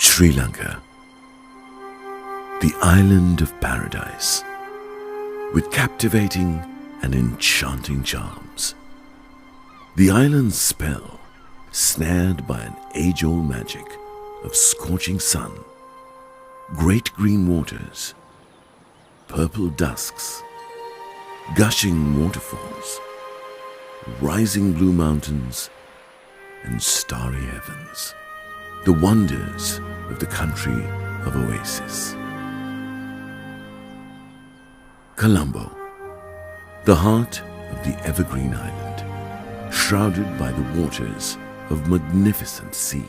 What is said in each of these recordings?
Sri Lanka, the island of paradise, with captivating and enchanting charms. The island's spell, snared by an age-old magic of scorching sun, great green waters, purple dusks, gushing waterfalls, rising blue mountains, and starry heavens. The wonders of the country of oasis. Colombo, the heart of the evergreen island, shrouded by the waters of magnificent sea.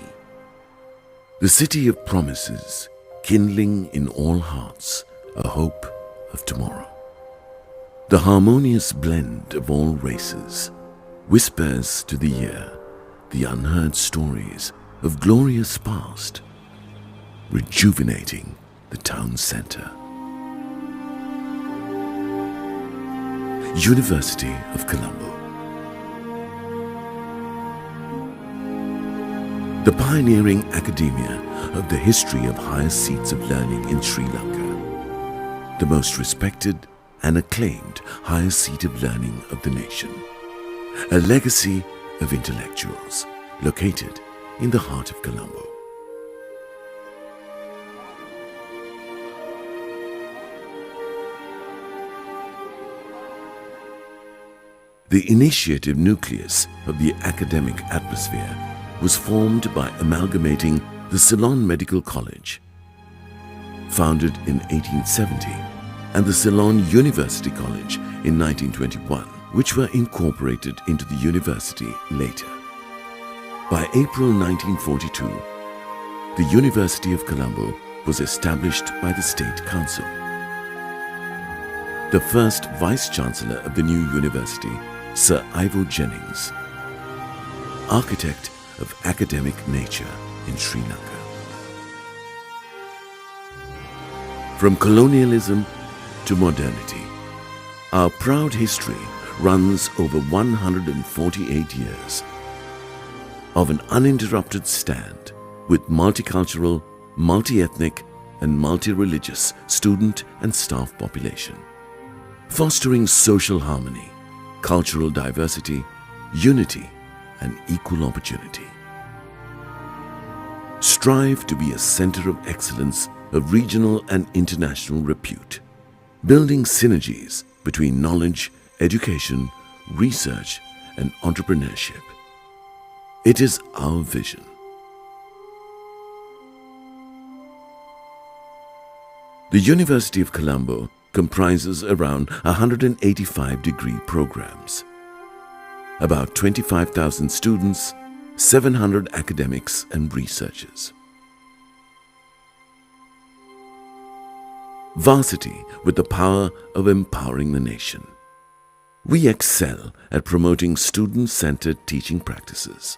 The city of promises, kindling in all hearts a hope of tomorrow. The harmonious blend of all races whispers to the ear the unheard stories of glorious past, rejuvenating the town center. University of Colombo. The pioneering academia of the history of higher seats of learning in Sri Lanka, the most respected and acclaimed higher seat of learning of the nation, a legacy of intellectuals located in the heart of Colombo. The initiative nucleus of the academic atmosphere was formed by amalgamating the Ceylon Medical College, founded in 1870, and the Ceylon University College in 1921, which were incorporated into the university later. By April 1942, the University of Colombo was established by the State Council. The first Vice-Chancellor of the new university, Sir Ivo Jennings, architect of academic nature in Sri Lanka. From colonialism to modernity, our proud history runs over 148 years of an uninterrupted stand with multicultural, multi-ethnic and multi-religious student and staff population, fostering social harmony, cultural diversity, unity and equal opportunity. Strive to be a center of excellence of regional and international repute, building synergies between knowledge, education, research and entrepreneurship. It is our vision. The University of Colombo comprises around 185 degree programs, about 25,000 students, 700 academics and researchers. Varsity with the power of empowering the nation. We excel at promoting student-centered teaching practices,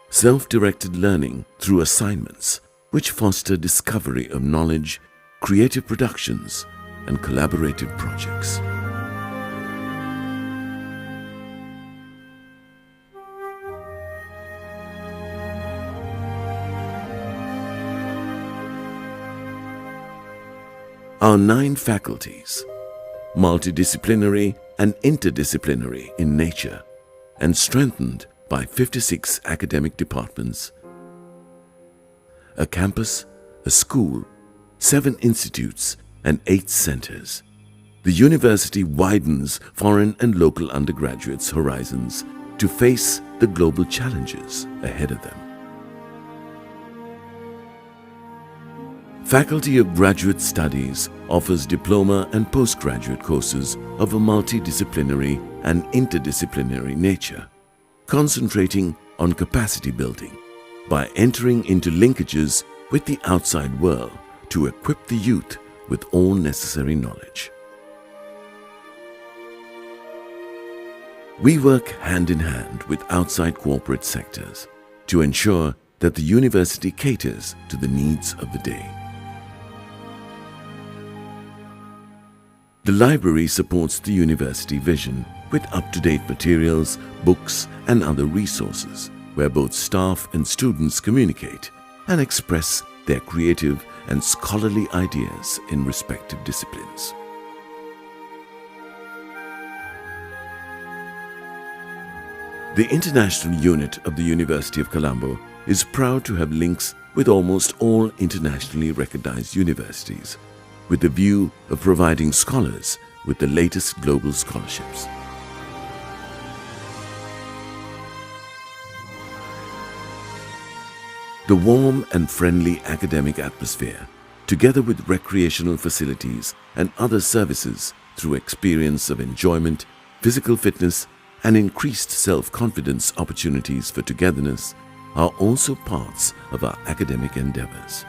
self-directed learning through assignments which foster discovery of knowledge, creative productions, and collaborative projects. Our 9 faculties, multidisciplinary and interdisciplinary in nature, and strengthened by 56 academic departments, a campus, a school, 7 institutes and 8 centers. The university widens foreign and local undergraduates' horizons to face the global challenges ahead of them. Faculty of Graduate Studies offers diploma and postgraduate courses of a multidisciplinary and interdisciplinary nature, concentrating on capacity building by entering into linkages with the outside world to equip the youth with all necessary knowledge. We work hand in hand with outside corporate sectors to ensure that the university caters to the needs of the day. The library supports the university vision with up-to-date materials, books and other resources where both staff and students communicate and express their creative and scholarly ideas in respective disciplines. The international unit of the University of Colombo is proud to have links with almost all internationally recognized universities, with the view of providing scholars with the latest global scholarships. The warm and friendly academic atmosphere, together with recreational facilities and other services through experience of enjoyment, physical fitness, and increased self-confidence opportunities for togetherness, are also parts of our academic endeavors.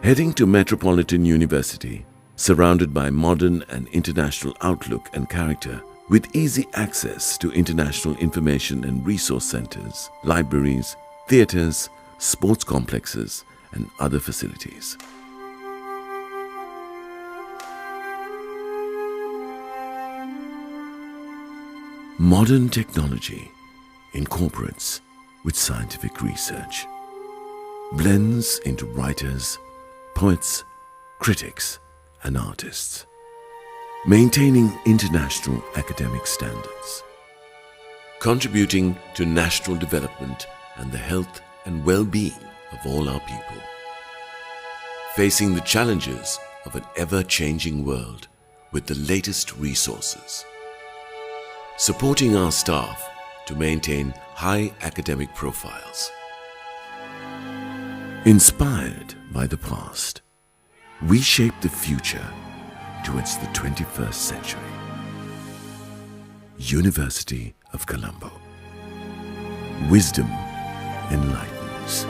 Heading to Metropolitan University, surrounded by modern and international outlook and character, with easy access to international information and resource centers, libraries, theaters, sports complexes, and other facilities. Modern technology incorporates with scientific research, blends into writers, poets, critics, and artists, maintaining international academic standards, contributing to national development and the health and well-being of all our people, facing the challenges of an ever-changing world with the latest resources, supporting our staff to maintain high academic profiles. Inspired by the past, we shape the future towards the 21st century. University of Colombo. Wisdom enlightens.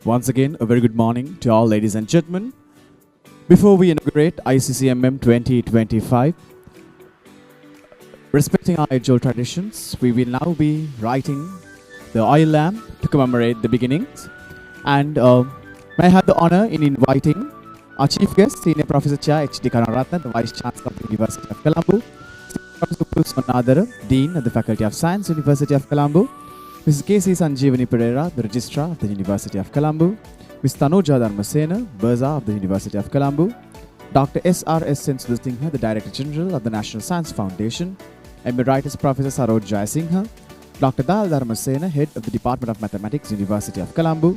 Once again, a very good morning to all ladies and gentlemen. Before we inaugurate ICCMM 2025, respecting our age-old traditions, we will now be lighting the oil lamp to commemorate the beginnings. And may I have the honor in inviting our chief guest, Senior Professor Cha H.D. Karunaratne, the Vice Chancellor of the University of Colombo, Professor Sonadara, Dean of the Faculty of Science, University of Colombo, Mrs. K.C. Sanjeevani Pereira, the Registrar of the University of Colombo, Ms. Tanuja Dharmasena, Burza of the University of Colombo, Dr. S.R.S. Singha, the Director General of the National Science Foundation, Emeritus Professor Saroj Jayasinghe, Dr. Dal Dharmasena, Head of the Department of Mathematics, University of Colombo,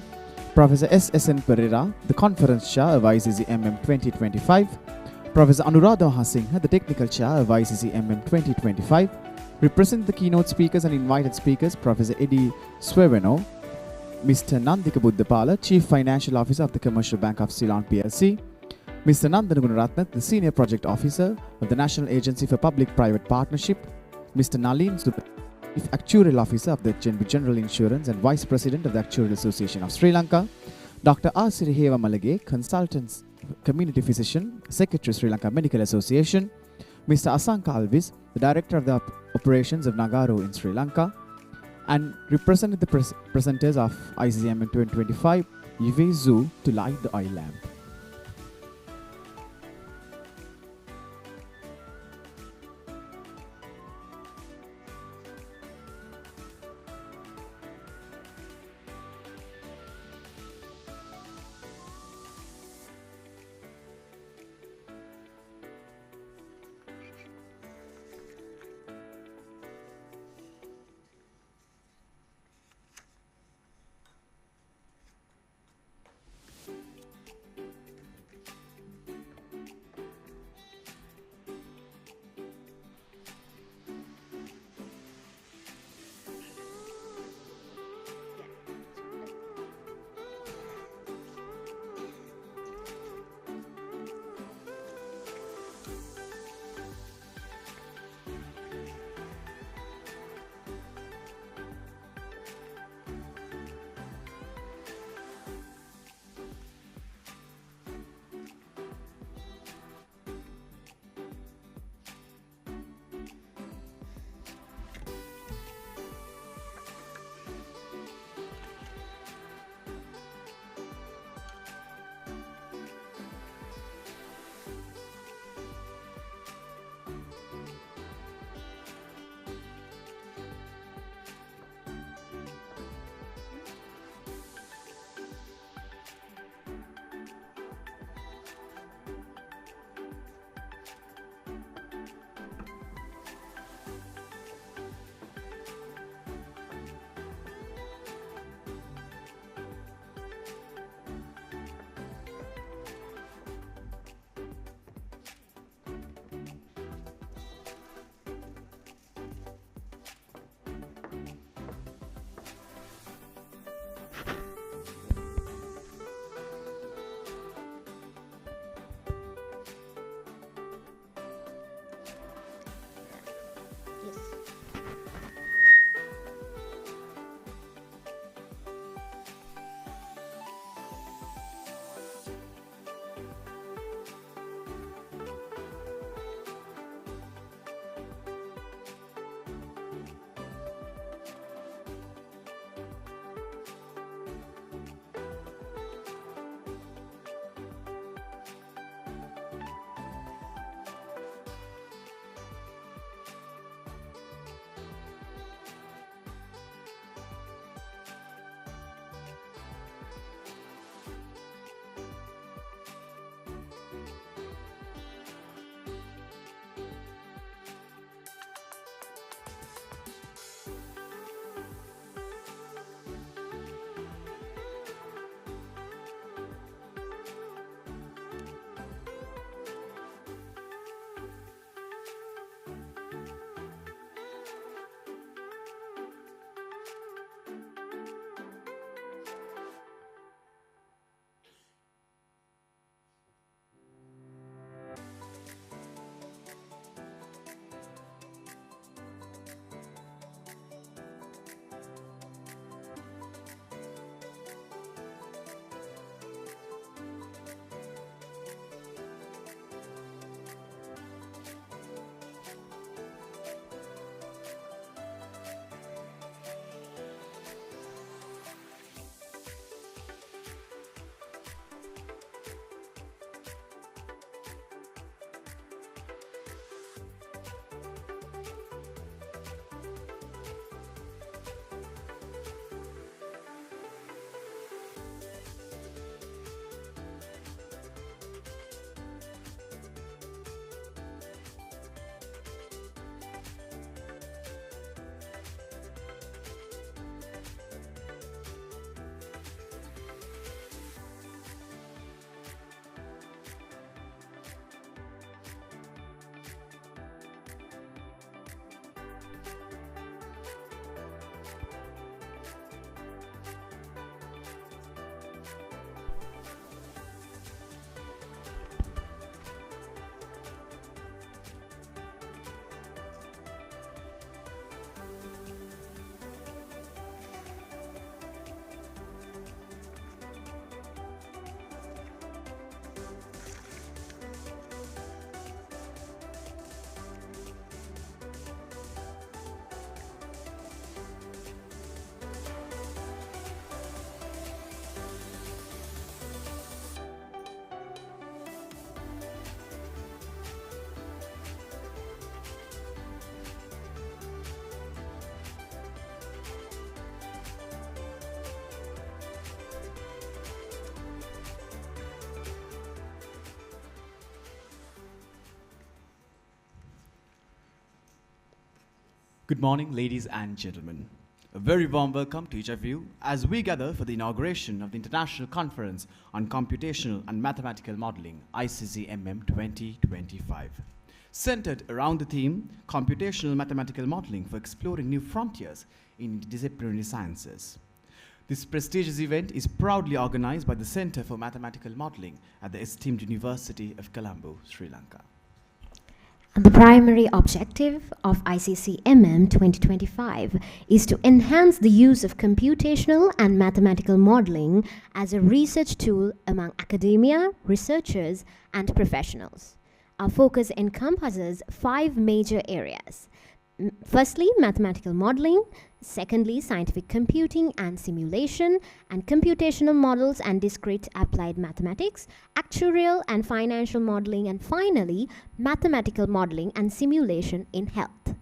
Professor S.S.N. Pereira, the Conference Chair of ICCMM 2025, Professor Anuradha Singha, the Technical Chair of ICCMM 2025, represent the keynote speakers and invited speakers, Professor Eddie Sweveno, Mr. Nandika Buddhapala, Chief Financial Officer of the Commercial Bank of Ceylon PLC, Mr. Nandan Gunaratne, the Senior Project Officer of the National Agency for Public-Private Partnership, Mr. Nalin Subra, Chief Actuarial Officer of the General Insurance and Vice President of the Actuarial Association of Sri Lanka, Dr. R. Siriheva Malage, Consultant Community Physician, Secretary Sri Lanka Medical Association, Mr. Asanka Alvis, the Director of the Operations of Nagaro in Sri Lanka, and represented the presenters of ICCMM 2025, Yves Zhu, to light the oil lamp. Good morning, ladies and gentlemen. A very warm welcome to each of you as we gather for the inauguration of the International Conference on Computational and Mathematical Modelling, ICCMM 2025. Centered around the theme, Computational Mathematical Modelling for Exploring New Frontiers in Interdisciplinary Sciences. This prestigious event is proudly organized by the Center for Mathematical Modelling at the esteemed University of Colombo, Sri Lanka. The primary objective of ICCMM 2025 is to enhance the use of computational and mathematical modeling as a research tool among academia, researchers, and professionals. Our focus encompasses 5 major areas. Firstly, mathematical modeling. Secondly, scientific computing and simulation, and computational models and discrete applied mathematics, actuarial and financial modeling, and finally, mathematical modeling and simulation in health.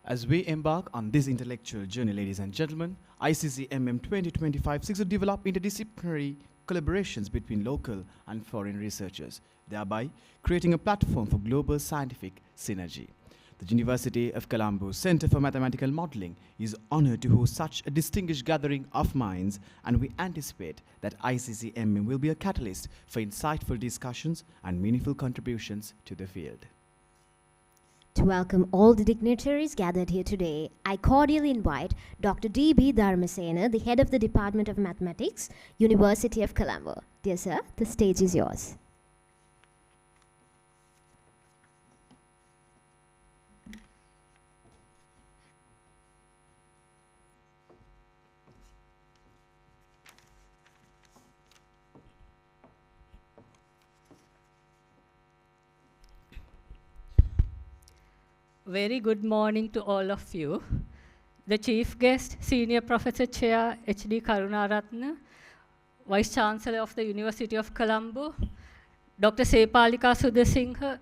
As we embark on this intellectual journey, ladies and gentlemen, ICCMM 2025 seeks to develop interdisciplinary collaborations between local and foreign researchers, thereby creating a platform for global scientific synergy. The University of Colombo Center for Mathematical Modelling is honored to host such a distinguished gathering of minds, and we anticipate that ICCMM will be a catalyst for insightful discussions and meaningful contributions to the field. To welcome all the dignitaries gathered here today, I cordially invite Dr. D.B. Dharmasena, the head of the Department of Mathematics, University of Colombo. Dear sir, the stage is yours. Very good morning to all of you. The Chief Guest, Senior Professor Chair H.D. Karunaratne, Vice Chancellor of the University of Colombo, Dr. Sepalika Sudasinghe,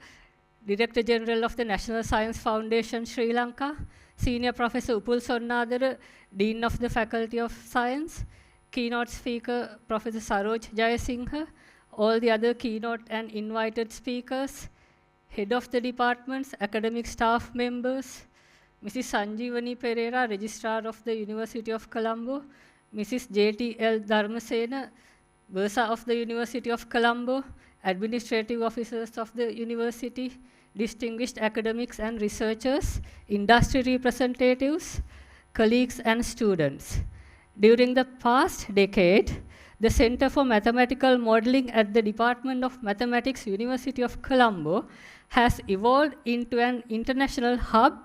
Director General of the National Science Foundation, Sri Lanka, Senior Professor Upul Sonnadara, Dean of the Faculty of Science, Keynote Speaker Professor Saroj Jayasinghe, all the other keynote and invited speakers, Head of the departments, academic staff members, Mrs. Sanjeevani Pereira, Registrar of the University of Colombo, Mrs. J.T.L. Dharmasena, Bursa of the University of Colombo, administrative officers of the university, distinguished academics and researchers, industry representatives, colleagues and students. During the past decade, the Center for Mathematical Modelling at the Department of Mathematics, University of Colombo, has evolved into an international hub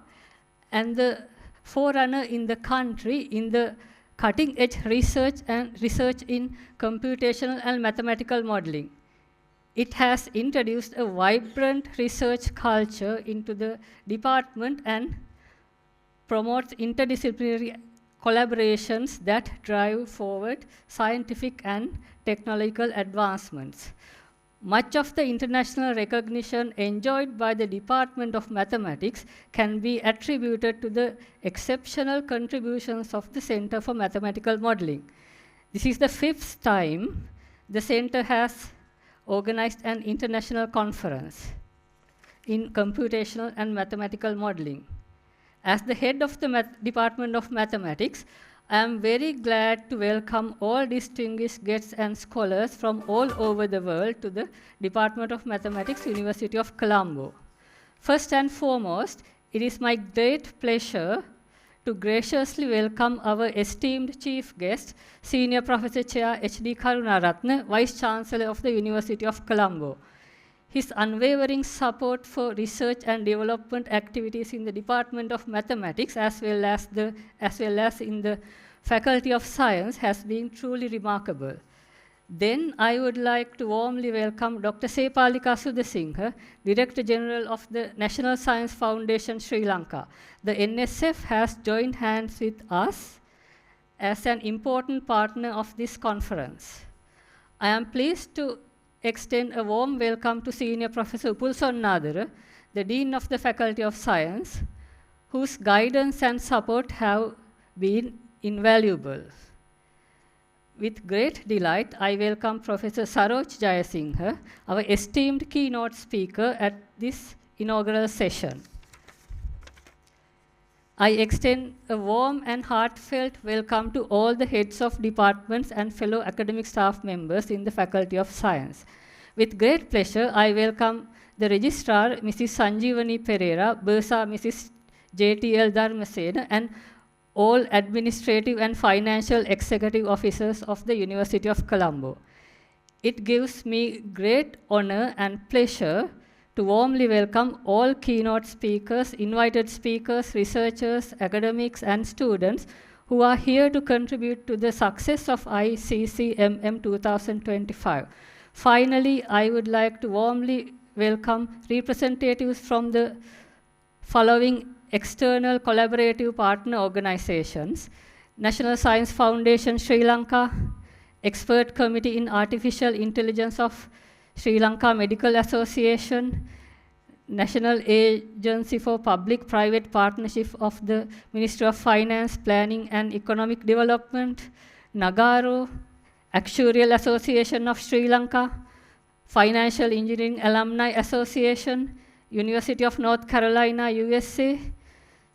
and the forerunner in the country in the cutting-edge research in computational and mathematical modeling. It has introduced a vibrant research culture into the department and promotes interdisciplinary collaborations that drive forward scientific and technological advancements. Much of the international recognition enjoyed by the Department of Mathematics can be attributed to the exceptional contributions of the Center for Mathematical Modelling. This is the 5th time the Center has organized an international conference in computational and mathematical modeling. As the head of the Department of Mathematics, I am very glad to welcome all distinguished guests and scholars from all over the world to the Department of Mathematics, University of Colombo. First and foremost, it is my great pleasure to graciously welcome our esteemed chief guest, Senior Professor Chair H.D. Karunaratne, Vice Chancellor of the University of Colombo. His unwavering support for research and development activities in the Department of Mathematics as well as in the Faculty of Science has been truly remarkable. Then I would like to warmly welcome Dr. Sepalika Sudasinghe, Director General of the National Science Foundation, Sri Lanka. The NSF has joined hands with us as an important partner of this conference. I am pleased to extend a warm welcome to Senior Professor Upul Sonnadara, the Dean of the Faculty of Science, whose guidance and support have been invaluable. With great delight, I welcome Professor Saroj Jayasinghe, our esteemed keynote speaker at this inaugural session. I extend a warm and heartfelt welcome to all the heads of departments and fellow academic staff members in the Faculty of Science. With great pleasure, I welcome the Registrar, Mrs. Sanjeevani Pereira, Bursa Mrs. JTL Dharmasena, and all administrative and financial executive officers of the University of Colombo. It gives me great honor and pleasure to warmly welcome all keynote speakers, invited speakers, researchers, academics, and students who are here to contribute to the success of ICCMM 2025. Finally, I would like to warmly welcome representatives from the following external collaborative partner organizations: National Science Foundation Sri Lanka, Expert Committee in Artificial Intelligence of Sri Lanka Medical Association, National Agency for Public-Private Partnership of the Ministry of Finance, Planning and Economic Development, Nagaro, Actuarial Association of Sri Lanka, Financial Engineering Alumni Association, University of North Carolina, USA,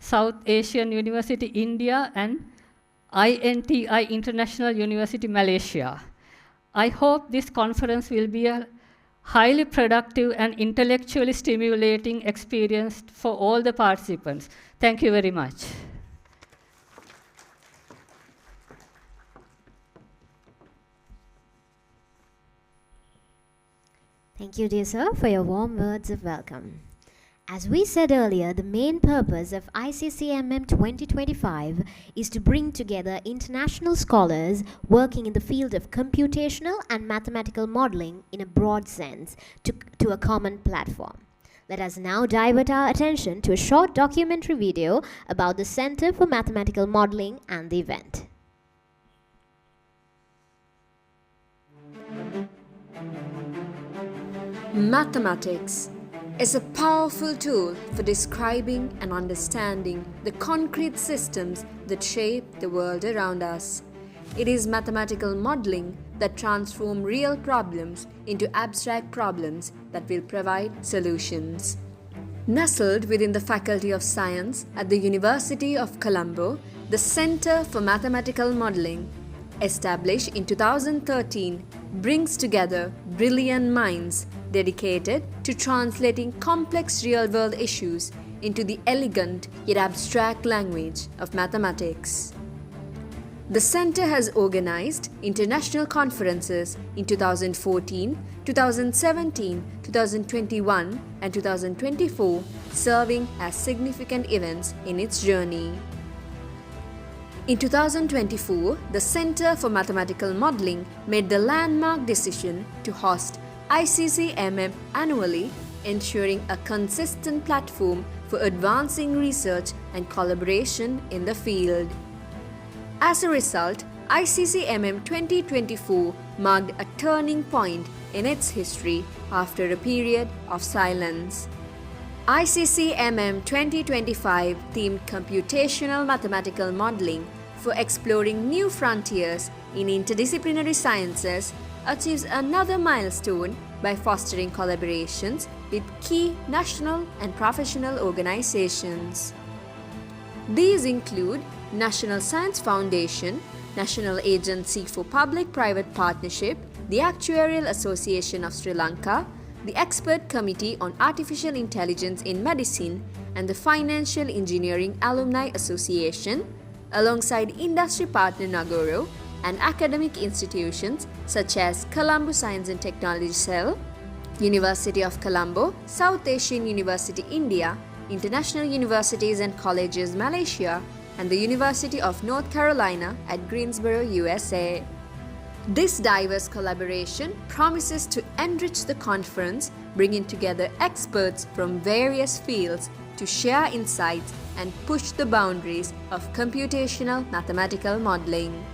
South Asian University, India, and INTI International University, Malaysia. I hope this conference will be a highly productive and intellectually stimulating experience for all the participants. Thank you very much. Thank you, dear sir, for your warm words of welcome. As we said earlier, the main purpose of ICCMM 2025 is to bring together international scholars working in the field of computational and mathematical modeling in a broad sense to a common platform. Let us now divert our attention to a short documentary video about the Center for Mathematical Modeling and the event. Mathematics is a powerful tool for describing and understanding the concrete systems that shape the world around us. It is mathematical modeling that transforms real problems into abstract problems that will provide solutions. Nestled within the Faculty of Science at the University of Colombo, the Center for Mathematical Modelling, established in 2013, brings together brilliant minds dedicated to translating complex real-world issues into the elegant yet abstract language of mathematics. The Center has organized international conferences in 2014, 2017, 2021, and 2024, serving as significant events in its journey. In 2024, the Center for Mathematical Modelling made the landmark decision to host ICCMM annually, ensuring a consistent platform for advancing research and collaboration in the field. As a result, ICCMM 2024 marked a turning point in its history after a period of silence. ICCMM 2025 themed Computational Mathematical Modelling for exploring new frontiers in interdisciplinary sciences achieves another milestone by fostering collaborations with key national and professional organizations. These include National Science Foundation, National Agency for Public-Private Partnership, the Actuarial Association of Sri Lanka, the Expert Committee on Artificial Intelligence in Medicine, and the Financial Engineering Alumni Association, alongside industry partner Nagaro and academic institutions such as Colombo Science and Technology Cell, University of Colombo, South Asian University India, International Universities and Colleges Malaysia, and the University of North Carolina at Greensboro, USA. This diverse collaboration promises to enrich the conference, bringing together experts from various fields to share insights and push the boundaries of computational mathematical modeling.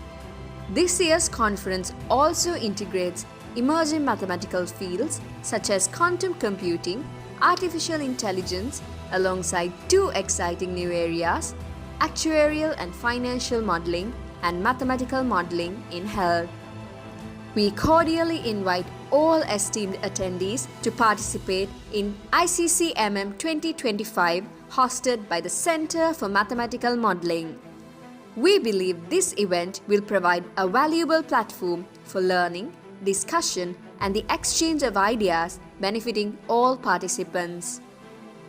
This year's conference also integrates emerging mathematical fields such as quantum computing, artificial intelligence, alongside two exciting new areas: actuarial and financial modeling and mathematical modeling in health. We cordially invite all esteemed attendees to participate in ICCMM 2025, hosted by the Center for Mathematical Modelling. We believe this event will provide a valuable platform for learning, discussion, and the exchange of ideas benefiting all participants.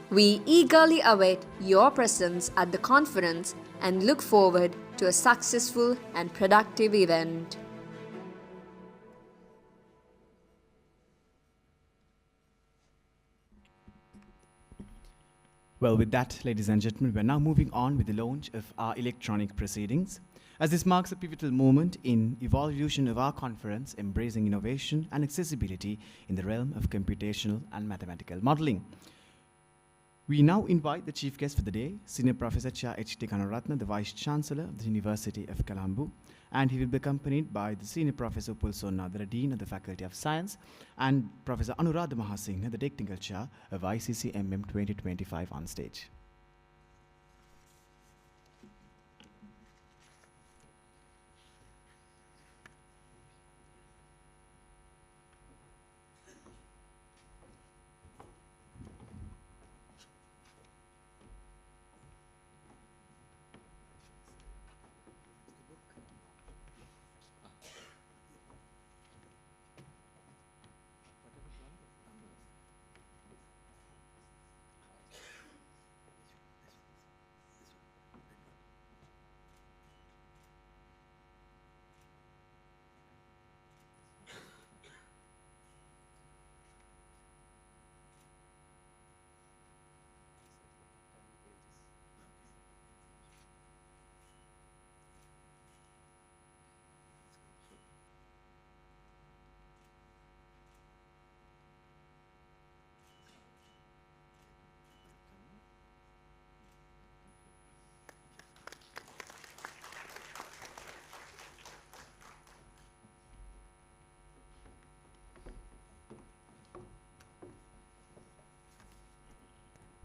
We eagerly await your presence at the conference and look forward to a successful and productive event. Well, with that, ladies and gentlemen, we're now moving on with the launch of our electronic proceedings, as this marks a pivotal moment in evolution of our conference, embracing innovation and accessibility in the realm of computational and mathematical modeling. We now invite the chief guest for the day, Senior Professor Cha H.T. Kanuratna, the Vice Chancellor of the University of Colombo, and he will be accompanied by the Senior Professor Pulsonna, the Dean of the Faculty of Science, and Professor Anuradha Mahasinghe, the Technical Chair of ICCMM 2025 on stage.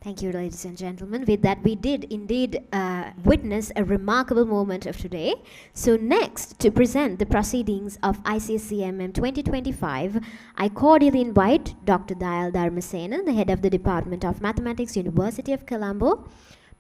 Thank you, ladies and gentlemen. With that, we did indeed witness a remarkable moment of today. So next, to present the proceedings of ICCMM 2025, I cordially invite Dr. Dayal Dharmasena, the head of the Department of Mathematics, University of Colombo,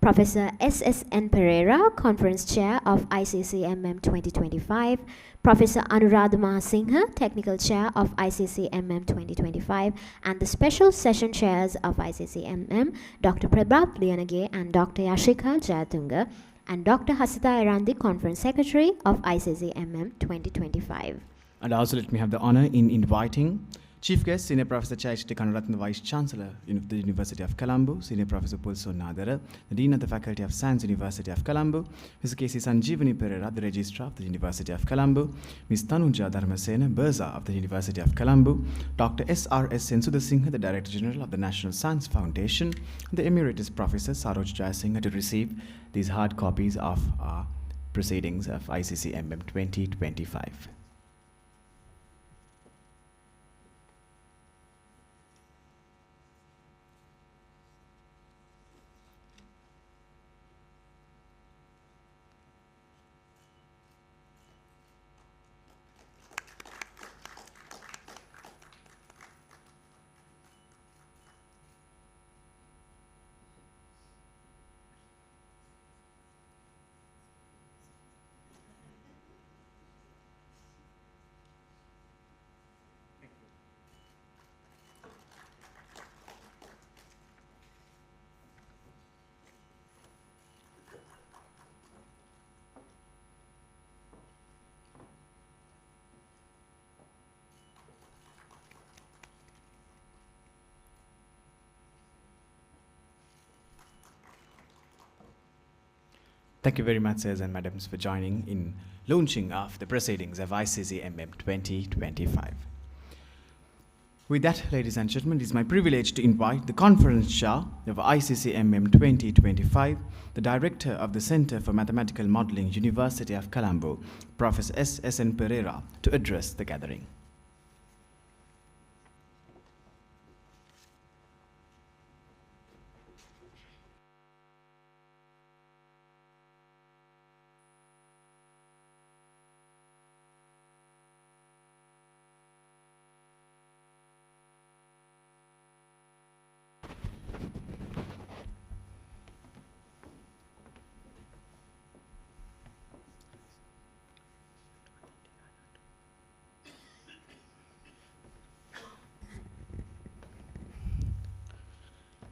Professor S.S.N. Pereira, Conference Chair of ICCMM 2025, Professor Anuradha Mahasinghe, Technical Chair of ICCMM 2025, and the Special Session Chairs of ICCMM, Dr. Prabhat Liyanage and Dr. Yashika Jayatunga, and Dr. Hasita Erandi, Conference Secretary of ICCMM 2025. And also let me have the honor in inviting Chief Guest, Senior Professor Cha H.T. Kanuratna, Vice Chancellor of the University of Colombo, Senior Professor Pulsonna, the Dean of the Faculty of Science, University of Colombo, Ms. K.C. Sanjeevani Pereira, the Registrar of the University of Colombo, Ms. Tanuja Dharmasena, Burza of the University of Colombo, Dr. S.R.S. Sensudasinghe, the Director General of the National Science Foundation, and the Emeritus Professor Saroj Jayasinghe to receive these hard copies of our proceedings of ICCMM 2025. Thank you very much, sirs and madams, for joining in launching of the proceedings of ICCMM 2025. With that, ladies and gentlemen, it is my privilege to invite the Conference Chair of ICCMM 2025, the Director of the Center for Mathematical Modelling, University of Colombo, Professor S.S.N. Pereira, to address the gathering.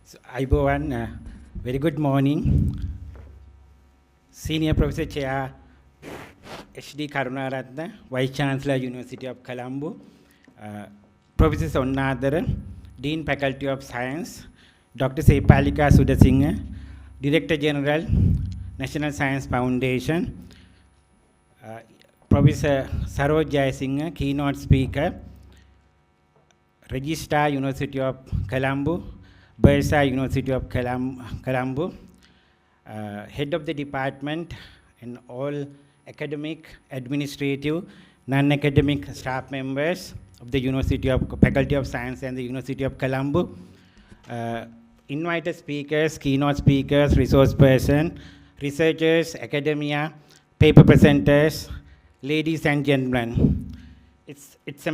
So, Ibowan, very good morning. Senior Professor Chair, H.D. Karunaratne, Vice Chancellor, University of Colombo, Professor Sonnadaran, Dean Faculty of Science, Dr. Sepalika Sudasinghe, Director General, National Science Foundation, Professor Saroj Jayasinghe, Keynote Speaker, Registrar, University of Colombo, Bursar, University of Colombo, Head of the Department, and all academic, administrative, non-academic staff members of the University of Faculty of Science and the University of Colombo, invited speakers, keynote speakers, resource person, researchers, academia, paper presenters, ladies and gentlemen. It's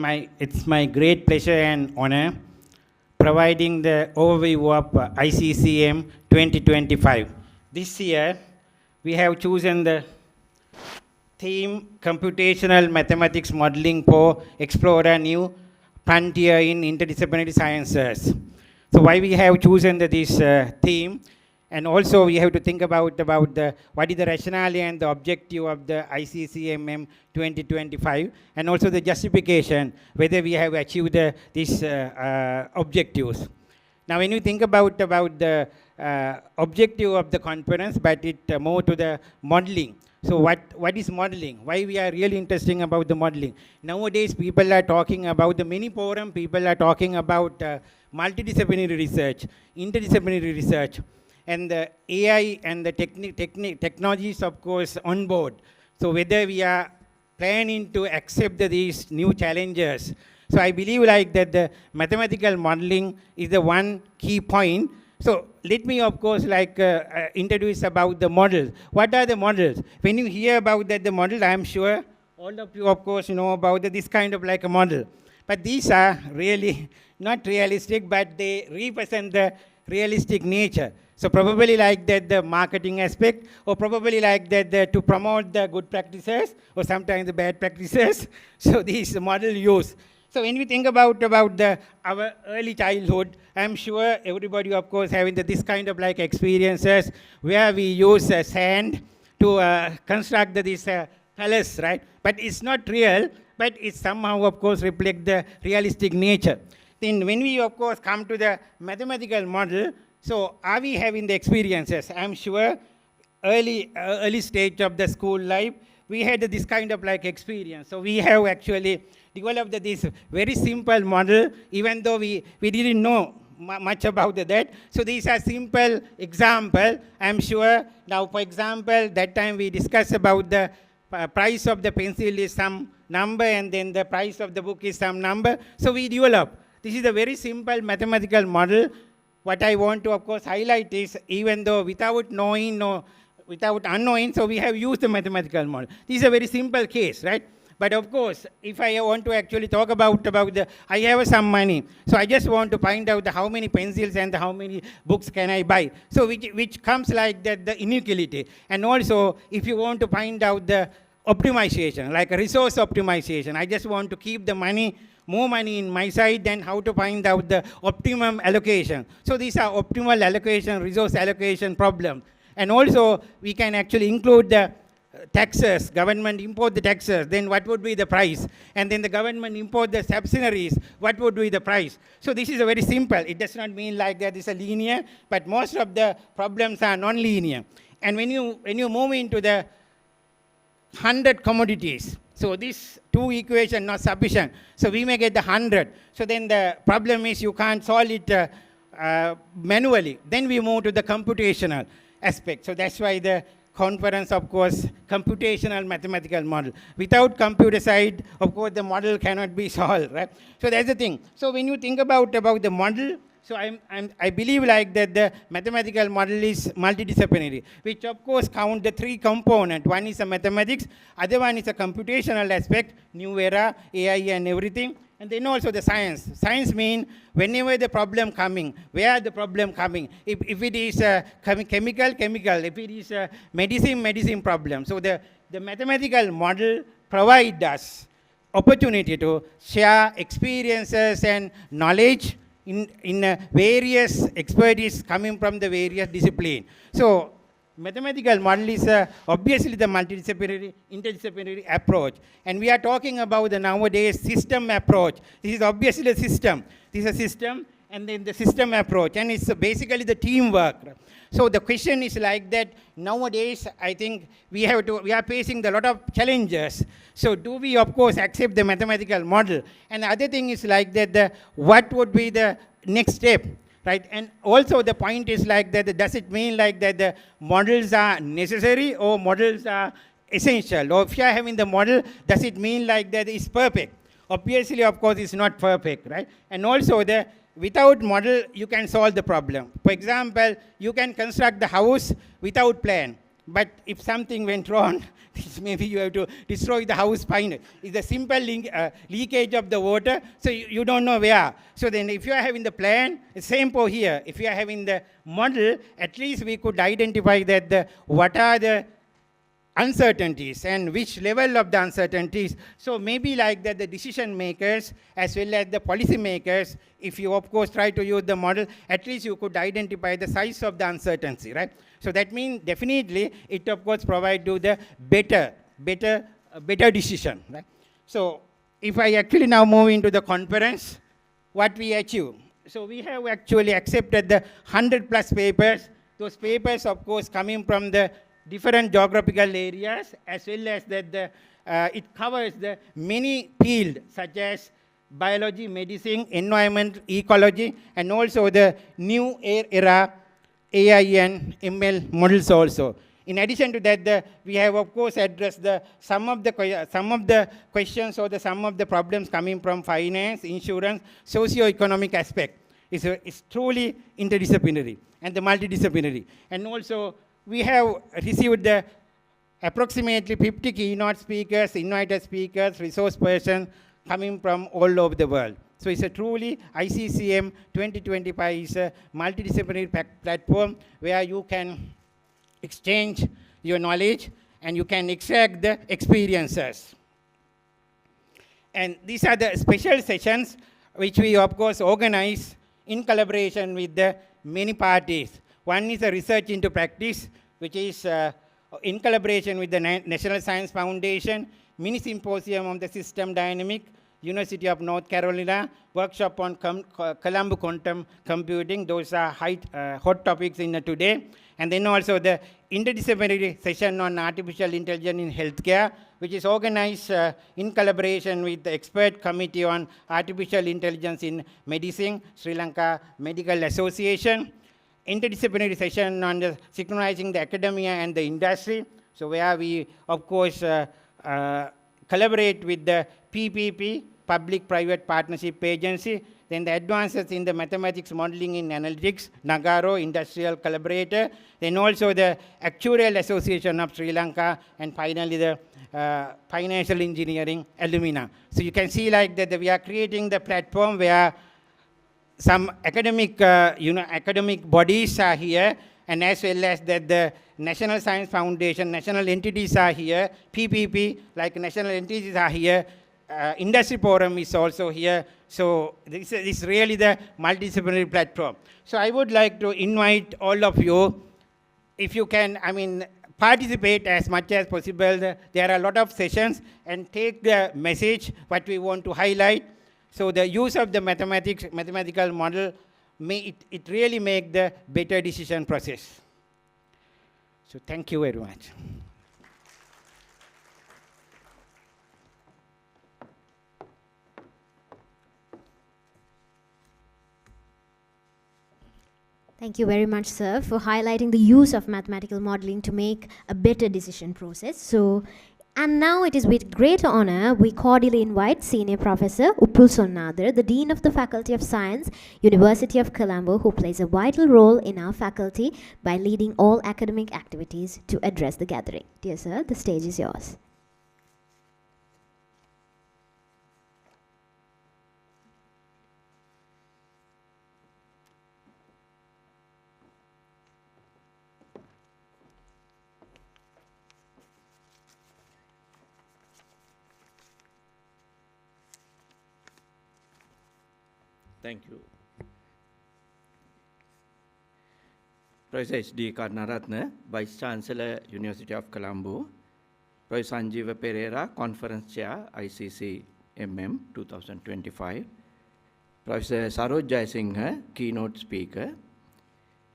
my great pleasure and honor providing the overview of ICCM 2025. This year, we have chosen the theme Computational Mathematics Modeling for Explore a New Frontier in Interdisciplinary Sciences. So why we have chosen this theme, and also we have to think about what is the rationale and the objective of the ICCMM 2025, and also the justification whether we have achieved these objectives. Now when you think about the objective of the conference, but it more to the modeling. So what is modeling? Why we are really interested about the modeling? Nowadays people are talking about the many forum, people are talking about multidisciplinary research, interdisciplinary research, and the AI and the technologies, of course, on board. So whether we are planning to accept these new challenges. So I believe like that the mathematical modeling is the one key point. So let me, of course, introduce about the models. What are the models? When you hear about the model, I am sure all of you, of course, know about this kind of like a model. But these are really not realistic, but they represent the realistic nature. So probably like that the marketing aspect, or probably like that to promote the good practices, or sometimes the bad practices. So these model use. So when we think about our early childhood, I'm sure everybody, of course, having this kind of like experiences where we use sand to construct this palace, right? But it's not real, but it somehow, of course, reflect the realistic nature. Then when we, of course, come to the mathematical model, so are we having the experiences? I'm sure early stage of the school life, we had this kind of like experience. So we have actually developed this very simple model, even though we didn't know much about that. So these are simple example. I'm sure now, for example, that time we discussed about the price of the pencil is some number, and then the price of the book is some number. So we develop. This is a very simple mathematical model. What I want to, of course, highlight is, even though without knowing or without unknowing, so we have used the mathematical model. This is a very simple case, right? But of course, if I want to actually talk about I have some money, so I just want to find out how many pencils and how many books can I buy. So which comes like that, the inequality. And also, if you want to find out the optimization, like a resource optimization, I just want to keep the money, more money in my side, than how to find out the optimum allocation. So these are optimal allocation, resource allocation problems. And also, we can actually include the taxes, government import the taxes, then what would be the price? And then the government import the subsidiaries, what would be the price? So this is a very simple. It does not mean like that it's a linear, but most of the problems are non-linear. And when you move into the 100 commodities, so these two equations not sufficient. So we may get the 100. So then the problem is you can't solve it manually. Then we move to the computational aspect. So that's why the conference, of course, computational mathematical model. Without computer side, of course, the model cannot be solved, right? So that's the thing. So when you think about the model, so I believe like that the mathematical model is multidisciplinary, which of course count the three components. One is a mathematics, other one is a computational aspect, new era, AI and everything. And then also the science. Science means whenever the problem coming, where the problem coming. If it is chemical. If it is medicine problem. So the mathematical model provides us opportunity to share experiences and knowledge in various expertise coming from the various discipline. So mathematical model is obviously the multidisciplinary, interdisciplinary approach. And we are talking about the nowadays system approach. This is obviously a system. This is a system, and then the system approach. And it's basically the teamwork. So the question is like that, nowadays, I think we are facing a lot of challenges. So do we, of course, accept the mathematical model? And the other thing is like that, what would be the next step? Right? And also the point is like that, does it mean like that the models are necessary or models are essential? Or if you are having the model, does it mean like that it's perfect? Obviously, of course, it's not perfect, right? And also without model, you can solve the problem. For example, you can construct the house without plan. But if something went wrong, maybe you have to destroy the house finally. It's a simple leakage of the water, so you don't know where. So then if you are having the plan, same for here. If you are having the model, at least we could identify that what are the uncertainties and which level of the uncertainties. So maybe like that the decision makers as well as the policy makers, if you of course try to use the model, at least you could identify the size of the uncertainty, right? So that means definitely it of course provide you the better decision, right? So if I actually now move into the conference, what we achieve. So we have actually accepted the 100 plus papers. Those papers of course coming from the different geographical areas, as well as that it covers the many fields such as biology, medicine, environment, ecology, and also the new era AI and ML models also. In addition to that, we have of course addressed some of the questions or some of the problems coming from finance, insurance, socio-economic aspect. It's truly interdisciplinary and the multidisciplinary. And also we have received approximately 50 keynote speakers, invited speakers, resource persons coming from all over the world. So it's a truly ICCM 2025 is a multidisciplinary platform where you can exchange your knowledge and you can extract the experiences. And these are the special sessions which we of course organize in collaboration with the many parties. One is a research into practice, which is in collaboration with the National Science Foundation, mini symposium on the system dynamic, University of North Carolina, workshop on Colombo quantum computing. Those are hot topics in today. And then also the interdisciplinary session on artificial intelligence in healthcare, which is organized in collaboration with the expert committee on artificial intelligence in medicine, Sri Lanka Medical Association. Interdisciplinary session on the synchronizing the academia and the industry. So where we, of course, collaborate with the PPP, Public-Private Partnership Agency. Then the advances in the mathematics modeling in analytics, Nagaro, Industrial Collaborator. Then also the Actuarial Association of Sri Lanka. And finally the Financial Engineering Alumina. So you can see like that we are creating the platform where some academic, academic bodies are here, and as well as that the National Science Foundation, national entities are here, PPP, like national entities are here, Industry Forum is also here. So this is really the multidisciplinary platform. So I would like to invite all of you, if you can, participate as much as possible. There are a lot of sessions, and take the message, what we want to highlight. So the use of the mathematical model, it really make the better decision process. So thank you very much. Thank you very much, sir, for highlighting the use of mathematical modeling to make a better decision process. And now it is with great honor we cordially invite Senior Professor Uppul Sonnadar, the Dean of the Faculty of Science, University of Colombo, who plays a vital role in our faculty by leading all academic activities, to address the gathering. Dear sir, the stage is yours. Thank you. Professor H.D. Karnaratne, Vice Chancellor, University of Colombo, Professor Sanjeeva Pereira, Conference Chair, ICCMM 2025, Professor Saroj Jaisinghe, Keynote Speaker,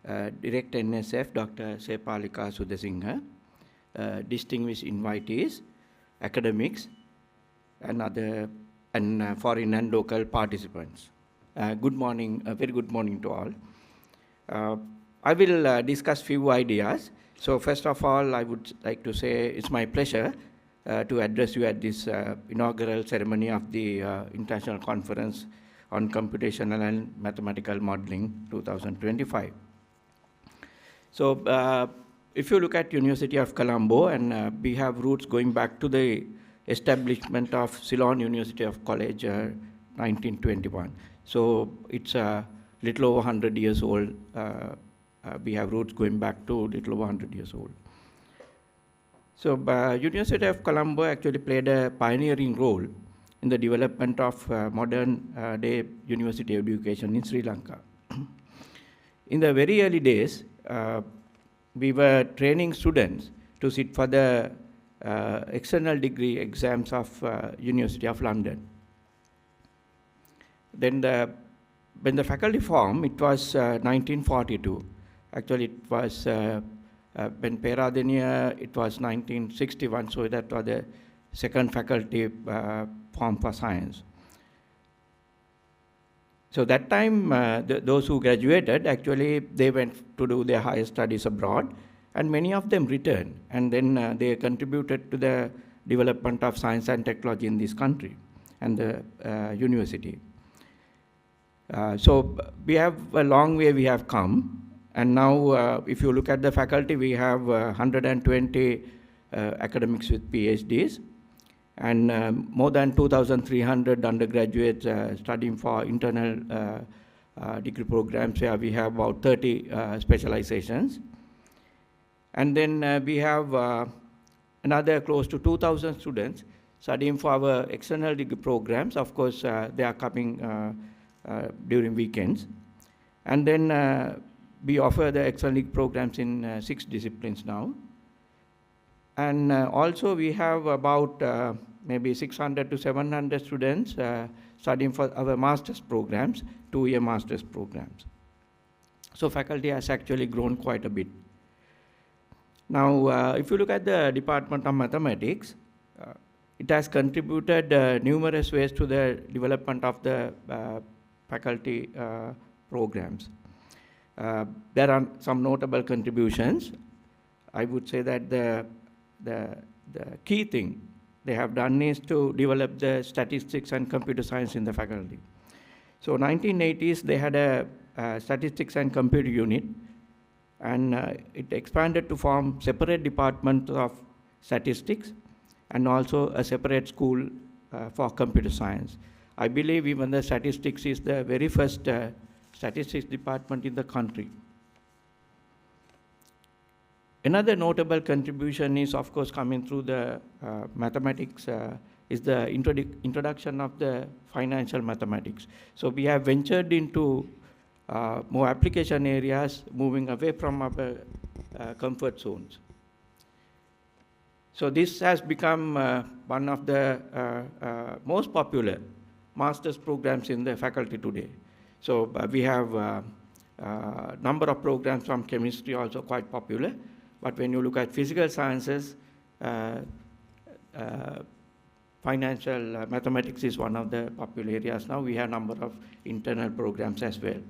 Director NSF, Dr. Sepalika Sudasinghe, distinguished invitees, academics, and other foreign and local participants. Good morning, a very good morning to all. I will discuss few ideas. So first of all, I would like to say it's my pleasure to address you at this inaugural ceremony of the International Conference on Computational and Mathematical Modelling 2025. So if you look at University of Colombo, and we have roots going back to the establishment of Ceylon University of College 1921. So it's a little over 100 years old. We have roots going back to little over 100 years old. So University of Colombo actually played a pioneering role in the development of modern day university education in Sri Lanka. In the very early days, we were training students to sit for the external degree exams of University of London. Then when the faculty formed, it was 1942. Actually, it was when Peradeniya, it was 1961, so that was the second faculty form for science. So that time, those who graduated, actually, they went to do their higher studies abroad, and many of them returned, and then they contributed to the development of science and technology in this country and the university. So we have a long way we have come. And now, if you look at the faculty, we have 120 academics with PhDs, and more than 2,300 undergraduates studying for internal degree programs, where we have about 30 specializations. And then we have another close to 2,000 students studying for our external degree programs. Of course, they are coming during weekends. And then we offer the external degree programs in 6 disciplines now. And also we have about maybe 600 to 700 students studying for our master's programs, 2-year master's programs. So faculty has actually grown quite a bit. Now, if you look at the Department of Mathematics, it has contributed numerous ways to the development of the faculty programs. There are some notable contributions. I would say that the key thing they have done is to develop the statistics and computer science in the faculty. So 1980s, they had a statistics and computer unit, and it expanded to form separate departments of statistics and also a separate school for computer science. I believe even the statistics is the very first statistics department in the country. Another notable contribution is, of course, coming through the mathematics, is the introduction of the financial mathematics. So we have ventured into more application areas, moving away from our comfort zones. So this has become one of the most popular master's programs in the faculty today. So we have a number of programs from chemistry also quite popular, but when you look at physical sciences, financial mathematics is one of the popular areas now. We have a number of internal programs as well.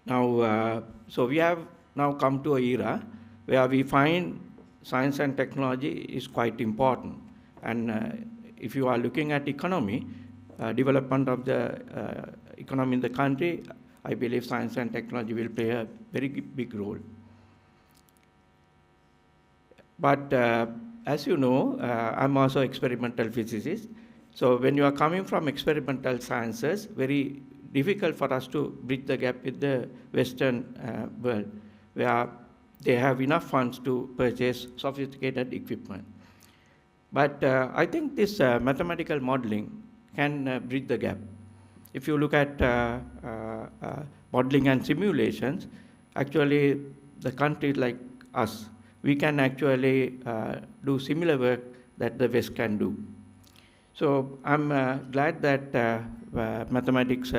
Now, so we have now come to an era where we find science and technology is quite important. And if you are looking at economy, development of the economy in the country, I believe science and technology will play a very big role. But as you know, I'm also an experimental physicist. So when you are coming from experimental sciences, very difficult for us to bridge the gap with the Western world, where they have enough funds to purchase sophisticated equipment. But I think this mathematical modeling can bridge the gap. If you look at modeling and simulations, actually the countries like us, we can actually do similar work that the West can do. So I'm glad that mathematics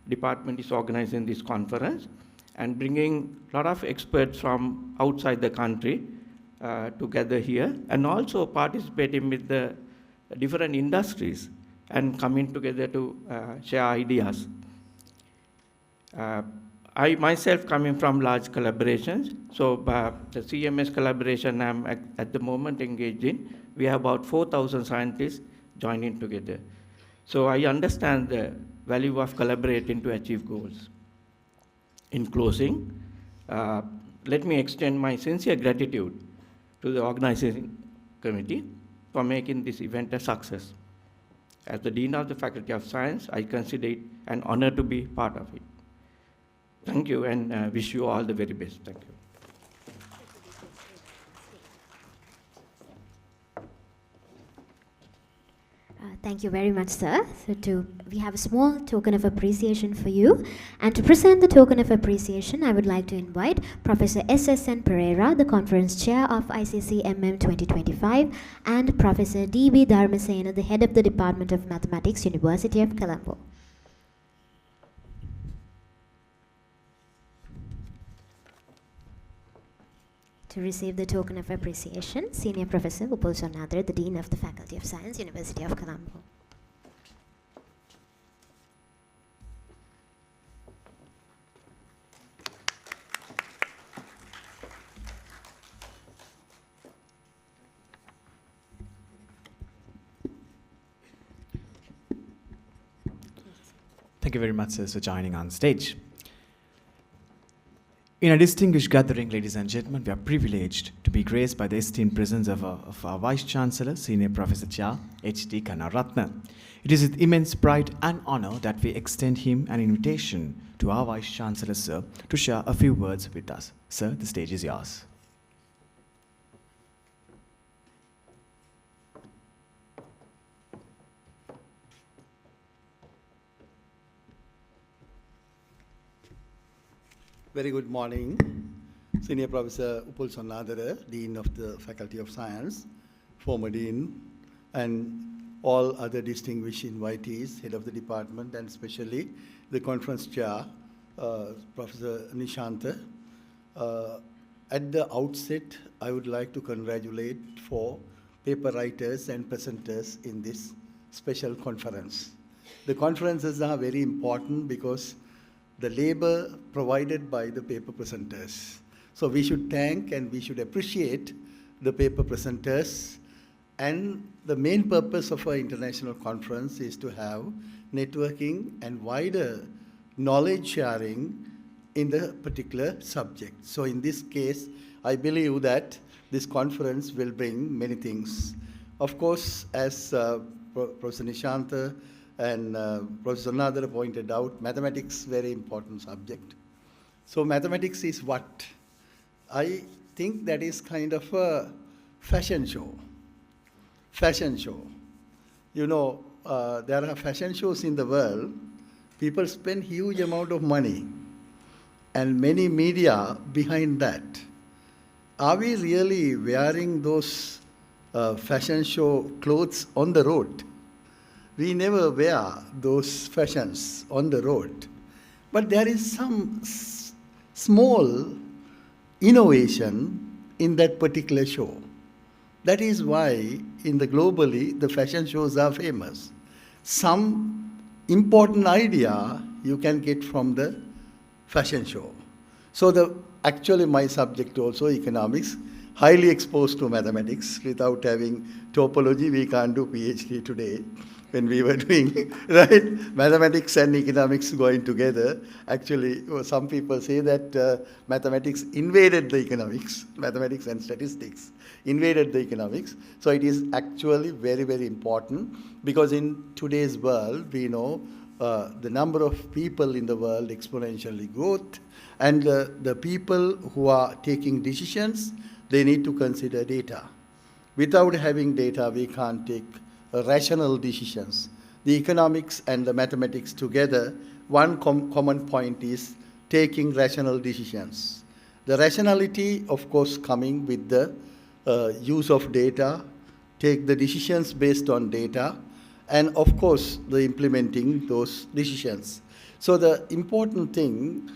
department is organizing this conference and bringing a lot of experts from outside the country together here, and also participating with the different industries and coming together to share ideas. I myself coming from large collaborations, so the CMS collaboration I'm at the moment engaged in, we have about 4,000 scientists joining together. So I understand the value of collaborating to achieve goals. In closing, let me extend my sincere gratitude to the organizing committee for making this event a success. As the Dean of the Faculty of Science, I consider it an honor to be part of it. Thank you, and wish you all the very best. Thank you. Thank you very much, sir. So we have a small token of appreciation for you. And to present the token of appreciation, I would like to invite Professor S.S.N. Pereira, the Conference Chair of ICCMM 2025, and Professor D.B. Dharmasena, the Head of the Department of Mathematics, University of Colombo. To receive the token of appreciation, Senior Professor Upul Sonnadhara, the Dean of the Faculty of Science, University of Colombo. Thank you very much, sir, for joining on stage. In a distinguished gathering, ladies and gentlemen, we are privileged to be graced by the esteemed presence of our Vice-Chancellor, Senior Professor Cha H.D. Kannaratne. It is with immense pride and honor that we extend him an invitation to our Vice-Chancellor, sir, to share a few words with us. Sir, the stage is yours. Very good morning, Senior Professor Upul Sonnadhara, Dean of the Faculty of Science, former Dean, and all other distinguished invitees, Head of the Department, and especially the Conference Chair, Professor Nishanta. At the outset, I would like to congratulate for paper writers and presenters in this special conference. The conferences are very important because the labor provided by the paper presenters. So we should thank and we should appreciate the paper presenters. And the main purpose of our international conference is to have networking and wider knowledge sharing in the particular subject. So in this case, I believe that this conference will bring many things. Of course, as Professor Nishanta and Professor Sonnadhara pointed out, mathematics very important subject. So mathematics is what? I think that is kind of a fashion show. Fashion show. You know, there are fashion shows in the world. People spend huge amount of money and many media behind that. Are we really wearing those fashion show clothes on the road? We never wear those fashions on the road. But there is some small innovation in that particular show. That is why in the globally the fashion shows are famous. Some important idea you can get from the fashion show. So actually my subject also economics, highly exposed to mathematics. Without having topology, we can't do PhD today. When we were doing, right, mathematics and economics going together. Actually, some people say that mathematics invaded the economics, mathematics and statistics invaded the economics. So it is actually very, very important because in today's world, we know the number of people in the world exponentially growth, and the people who are taking decisions, they need to consider data. Without having data, we can't take rational decisions. The economics and the mathematics together, one common point is taking rational decisions. The rationality, of course, coming with the use of data, take the decisions based on data, and of course, the implementing those decisions. So the important thing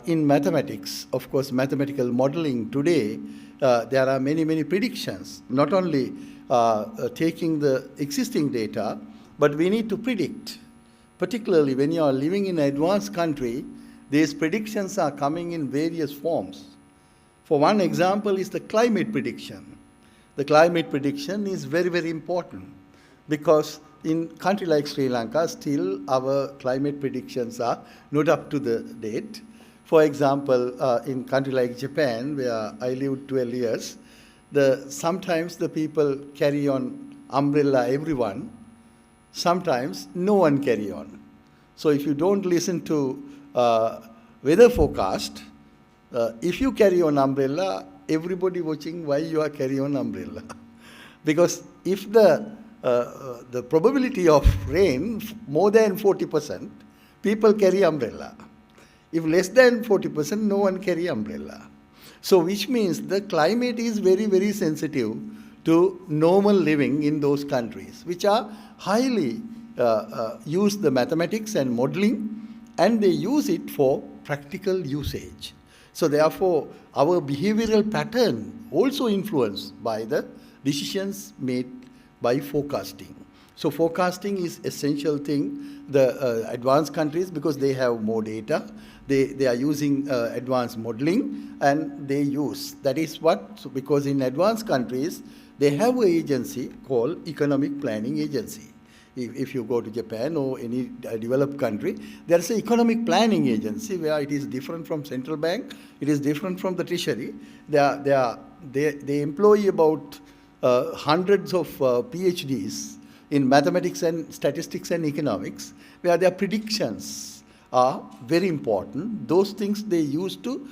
in mathematics, of course, mathematical modeling today, there are many, many predictions, not only taking the existing data, but we need to predict. Particularly when you are living in an advanced country, these predictions are coming in various forms. For one example is the climate prediction. The climate prediction is very, very important because in a country like Sri Lanka, still our climate predictions are not up to the date. For example, in a country like Japan, where I lived 12 years, sometimes the people carry on umbrella, everyone. Sometimes no one carry on. So if you don't listen to weather forecast, if you carry on umbrella, everybody watching why you are carrying on umbrella. Because if the probability of rain more than 40%, people carry umbrella. If less than 40%, no one carry umbrella. So which means the climate is very, very sensitive to normal living in those countries, which are highly use the mathematics and modeling, and they use it for practical usage. So therefore, our behavioral pattern also influenced by the decisions made by forecasting. So forecasting is essential thing. The advanced countries, because they have more data, they are using advanced modeling, and they use. That is what, so because in advanced countries, they have an agency called Economic Planning Agency. If you go to Japan or any developed country, there is an economic planning agency where it is different from central bank, it is different from the treasury. They employ about hundreds of PhDs in mathematics and statistics and economics, where their predictions are very important. Those things they use to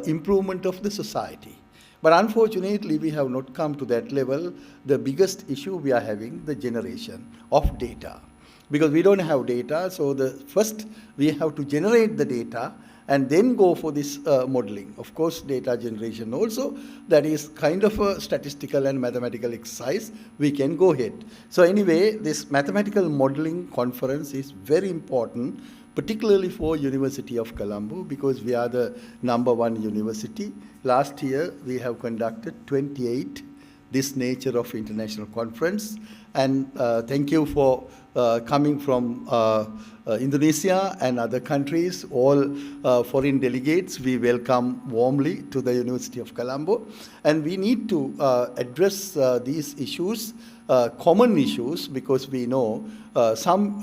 improvement of the society. But unfortunately, we have not come to that level. The biggest issue we are having, the generation of data. Because we don't have data, so first we have to generate the data and then go for this modeling. Of course, data generation also, that is kind of a statistical and mathematical exercise. We can go ahead. So anyway, this mathematical modeling conference is very important, particularly for University of Colombo, because we are the #1 university. Last year, we have conducted 28 this nature of international conference. And thank you for coming from Indonesia and other countries, all foreign delegates. We welcome warmly to the University of Colombo. And we need to address these issues, common issues, because we know some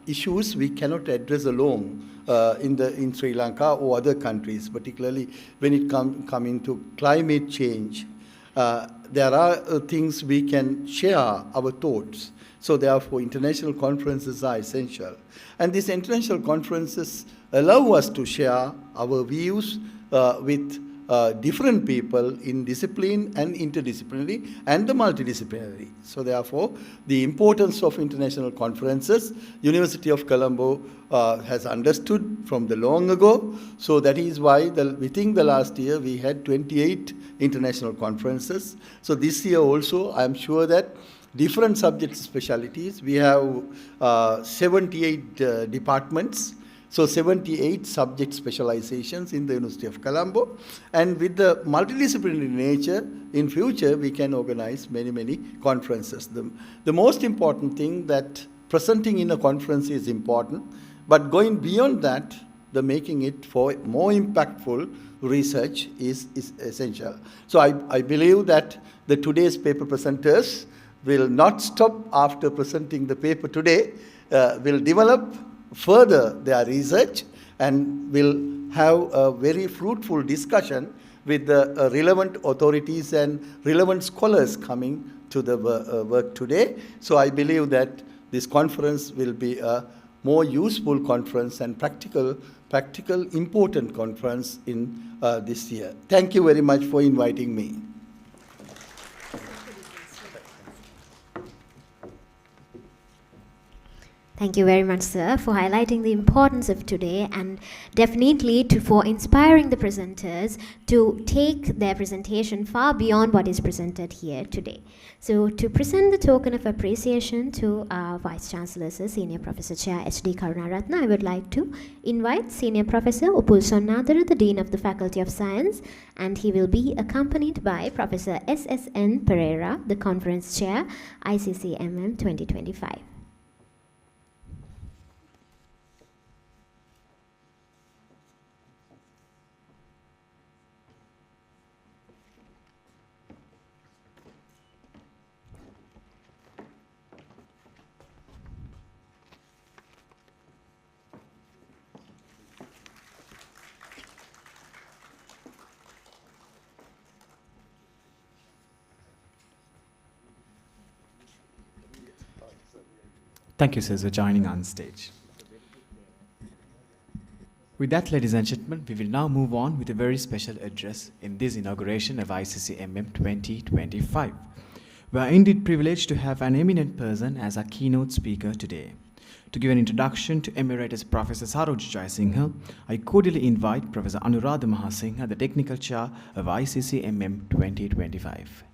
issues we cannot address alone in Sri Lanka or other countries, particularly when it comes into climate change. There are things we can share our thoughts. So therefore, international conferences are essential. And these international conferences allow us to share our views with different people in discipline and interdisciplinary and the multidisciplinary. So therefore, the importance of international conferences, University of Colombo has understood from the long ago. So that is why within the last year, we had 28 international conferences. So this year also, I'm sure that different subject specialties, we have 78 departments. So 78 subject specializations in the University of Colombo. And with the multidisciplinary nature, in future, we can organize many, many conferences. The most important thing that presenting in a conference is important, but going beyond that, the making it for more impactful research is essential. So I believe that the today's paper presenters will not stop after presenting the paper today, will develop further their research and will have a very fruitful discussion with the relevant authorities and relevant scholars coming to the work today. So I believe that this conference will be a more useful conference and practical important conference in this year. Thank you very much for inviting me. Thank you very much, sir, for highlighting the importance of today and definitely for inspiring the presenters to take their presentation far beyond what is presented here today. So to present the token of appreciation to our Vice Chancellor, sir, Senior Professor Chair H.D. Karunaratne, I would like to invite Senior Professor Upul Sonnadara, the Dean of the Faculty of Science, and he will be accompanied by Professor S.S.N. Pereira, the Conference Chair, ICCMM 2025. Thank you, sir, for joining on stage. With that, ladies and gentlemen, we will now move on with a very special address in this inauguration of ICCMM 2025. We are indeed privileged to have an eminent person as our keynote speaker today. To give an introduction to Emeritus Professor Saroj Jayasinghe, I cordially invite Professor Anuradha Mahasinghe, the Technical Chair of ICCMM 2025.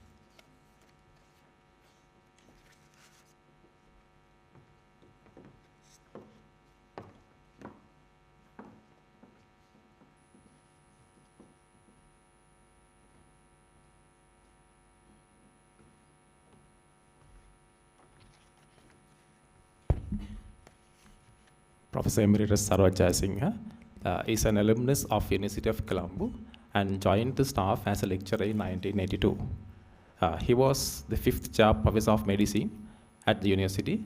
Professor Emeritus Saroj Jayasinghe is an alumnus of University of Colombo and joined the staff as a lecturer in 1982. He was the 5th chair professor of medicine at the University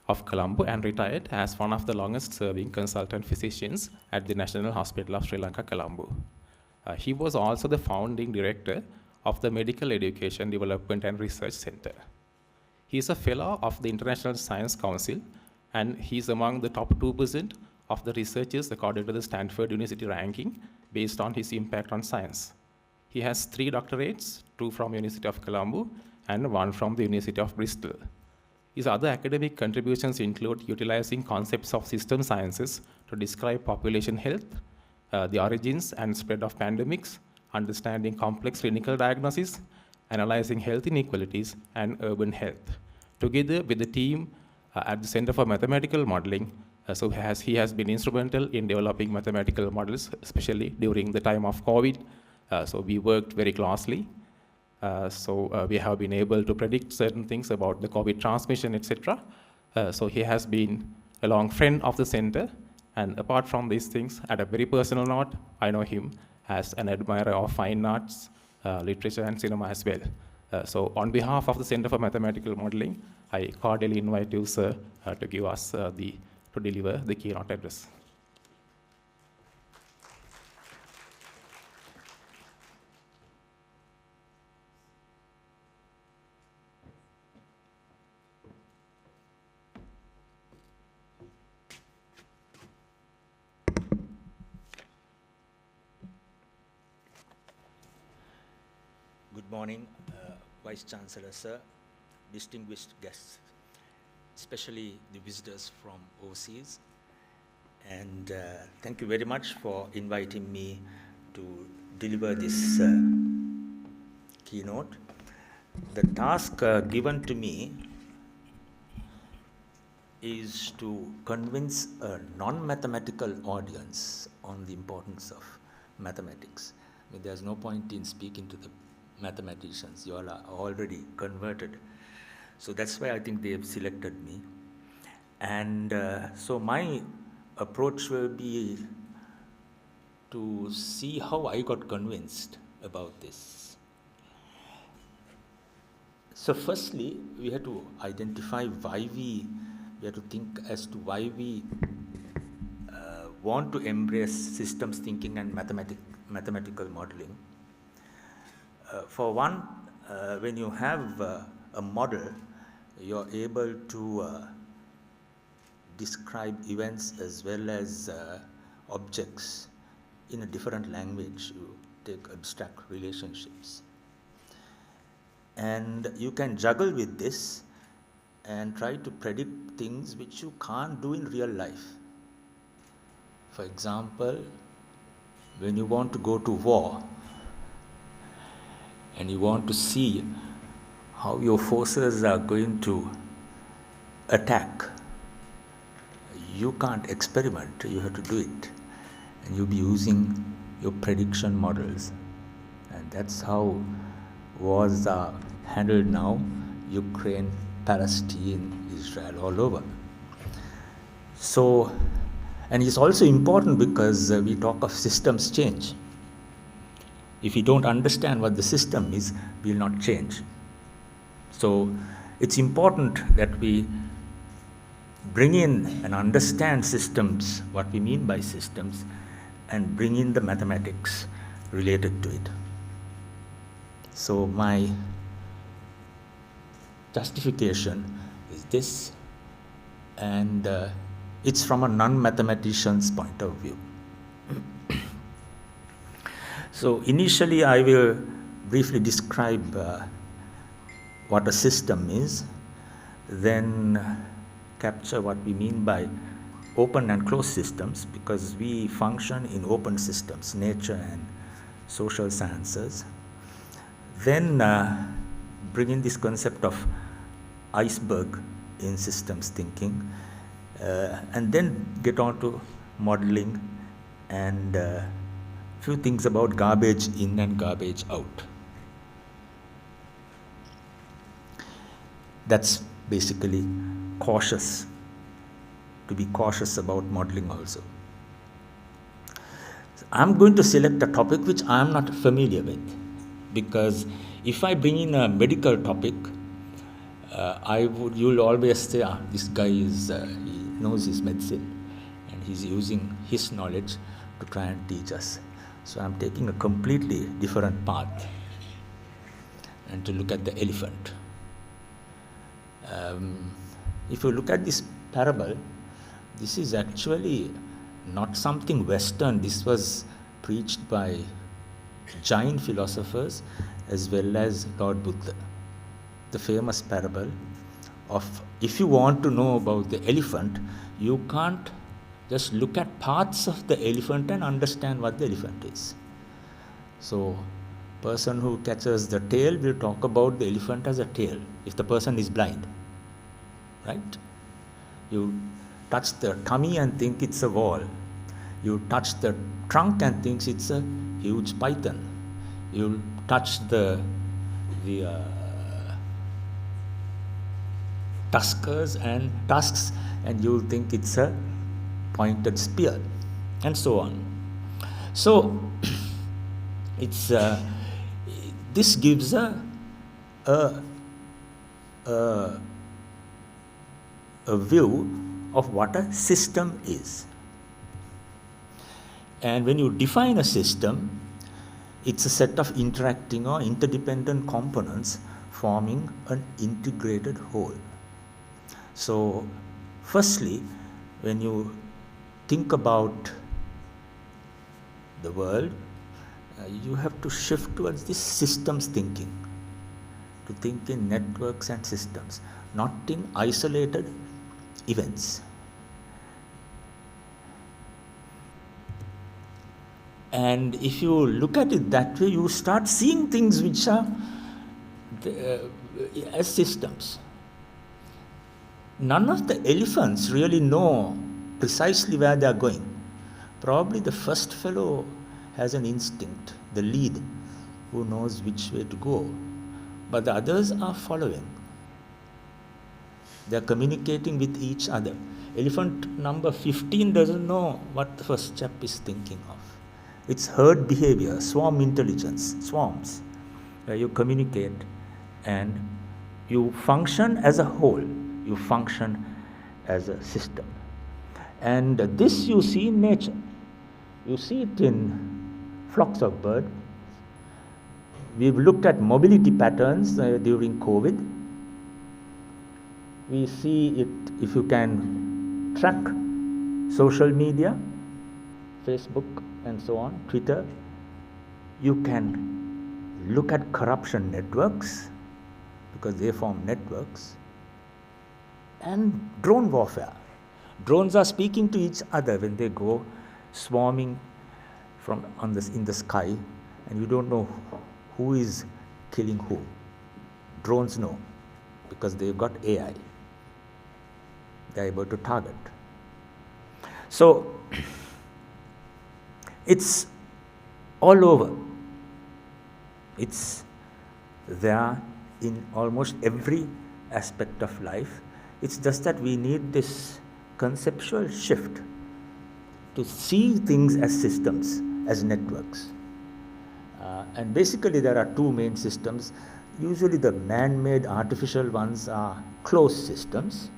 of Colombo and retired as one of the longest serving consultant physicians at the National Hospital of Sri Lanka, Colombo. He was also the founding director of the Medical Education Development and Research Center. He is a fellow of the International Science Council, and he is among the top 2% of the researchers according to the Stanford University ranking based on his impact on science. He has 3 doctorates, 2 from University of Colombo and 1 from the University of Bristol. His other academic contributions include utilizing concepts of system sciences to describe population health, the origins and spread of pandemics, understanding complex clinical diagnosis, analyzing health inequalities, and urban health. Together with the team at the Center for Mathematical Modelling, he has been instrumental in developing mathematical models, especially during the time of COVID. So we worked very closely. We have been able to predict certain things about the COVID transmission, etc. So he has been a long friend of the center. And apart from these things, at a very personal note, I know him as an admirer of fine arts, literature, and cinema as well. So on behalf of the Center for Mathematical Modelling, I cordially invite you, sir, to give us to deliver the keynote address. Good morning, Vice Chancellor, sir, distinguished guests, especially the visitors from overseas. And thank you very much for inviting me to deliver this keynote. The task given to me is to convince a non-mathematical audience on the importance of mathematics. I mean, there's no point in speaking to the mathematicians. You all are already converted. So that's why I think they have selected me. And so my approach will be to see how I got convinced about this. So firstly, we had to identify why we have to think as to why we want to embrace systems thinking and mathematical modeling. For one, when you have a model, you're able to describe events as well as objects in a different language. You take abstract relationships. And you can juggle with this and try to predict things which you can't do in real life. For example, when you want to go to war and you want to see how your forces are going to attack, you can't experiment, you have to do it. And you'll be using your prediction models. And that's how wars are handled now, Ukraine, Palestine, Israel, all over. So, and it's also important because we talk of systems change. If we don't understand what the system is, we will not change. So it's important that we bring in and understand systems, what we mean by systems, and bring in the mathematics related to it. So my justification is this, and it's from a non-mathematician's point of view. So initially I will briefly describe what a system is, then capture what we mean by open and closed systems, because we function in open systems, nature and social sciences. Then bring in this concept of iceberg in systems thinking, and then get on to modeling and few things about garbage in and garbage out. That's basically cautious, to be cautious about modeling also. So I'm going to select a topic which I am not familiar with, because if I bring in a medical topic, you'll always say, this guy he knows his medicine and he's using his knowledge to try and teach us. So I'm taking a completely different path and to look at the elephant. If you look at this parable, this is actually not something Western. This was preached by Jain philosophers as well as Lord Buddha. The famous parable of, if you want to know about the elephant, you can't just look at parts of the elephant and understand what the elephant is. So, person who catches the tail will talk about the elephant as a tail, if the person is blind, right? You touch the tummy and think it's a wall. You touch the trunk and think it's a huge python. You touch the tusks and you'll think it's a pointed spear, and so on. So it's this gives a view of what a system is. And when you define a system, it's a set of interacting or interdependent components forming an integrated whole. So firstly, when you think about the world, you have to shift towards this systems thinking, to think in networks and systems, not in isolated events. And if you look at it that way, you start seeing things which are as systems. None of the elephants really know precisely where they are going. Probably the first fellow has an instinct, the lead, who knows which way to go. But the others are following. They are communicating with each other. Elephant number 15 doesn't know what the first chap is thinking of. It's herd behavior, swarm intelligence, swarms, where you communicate and you function as a whole. You function as a system. And this you see in nature. You see it in flocks of birds. We've looked at mobility patterns during COVID. We see it, if you can track social media, Facebook and so on, Twitter, you can look at corruption networks, because they form networks. and drone warfare. Drones are speaking to each other when they go swarming in the sky, and you don't know who is killing who. Drones know, because they've got AI. They're able to target. So it's all over. It's there in almost every aspect of life. It's just that we need this conceptual shift to see things as systems, as networks. And basically there are two main systems. Usually the man-made artificial ones are closed systems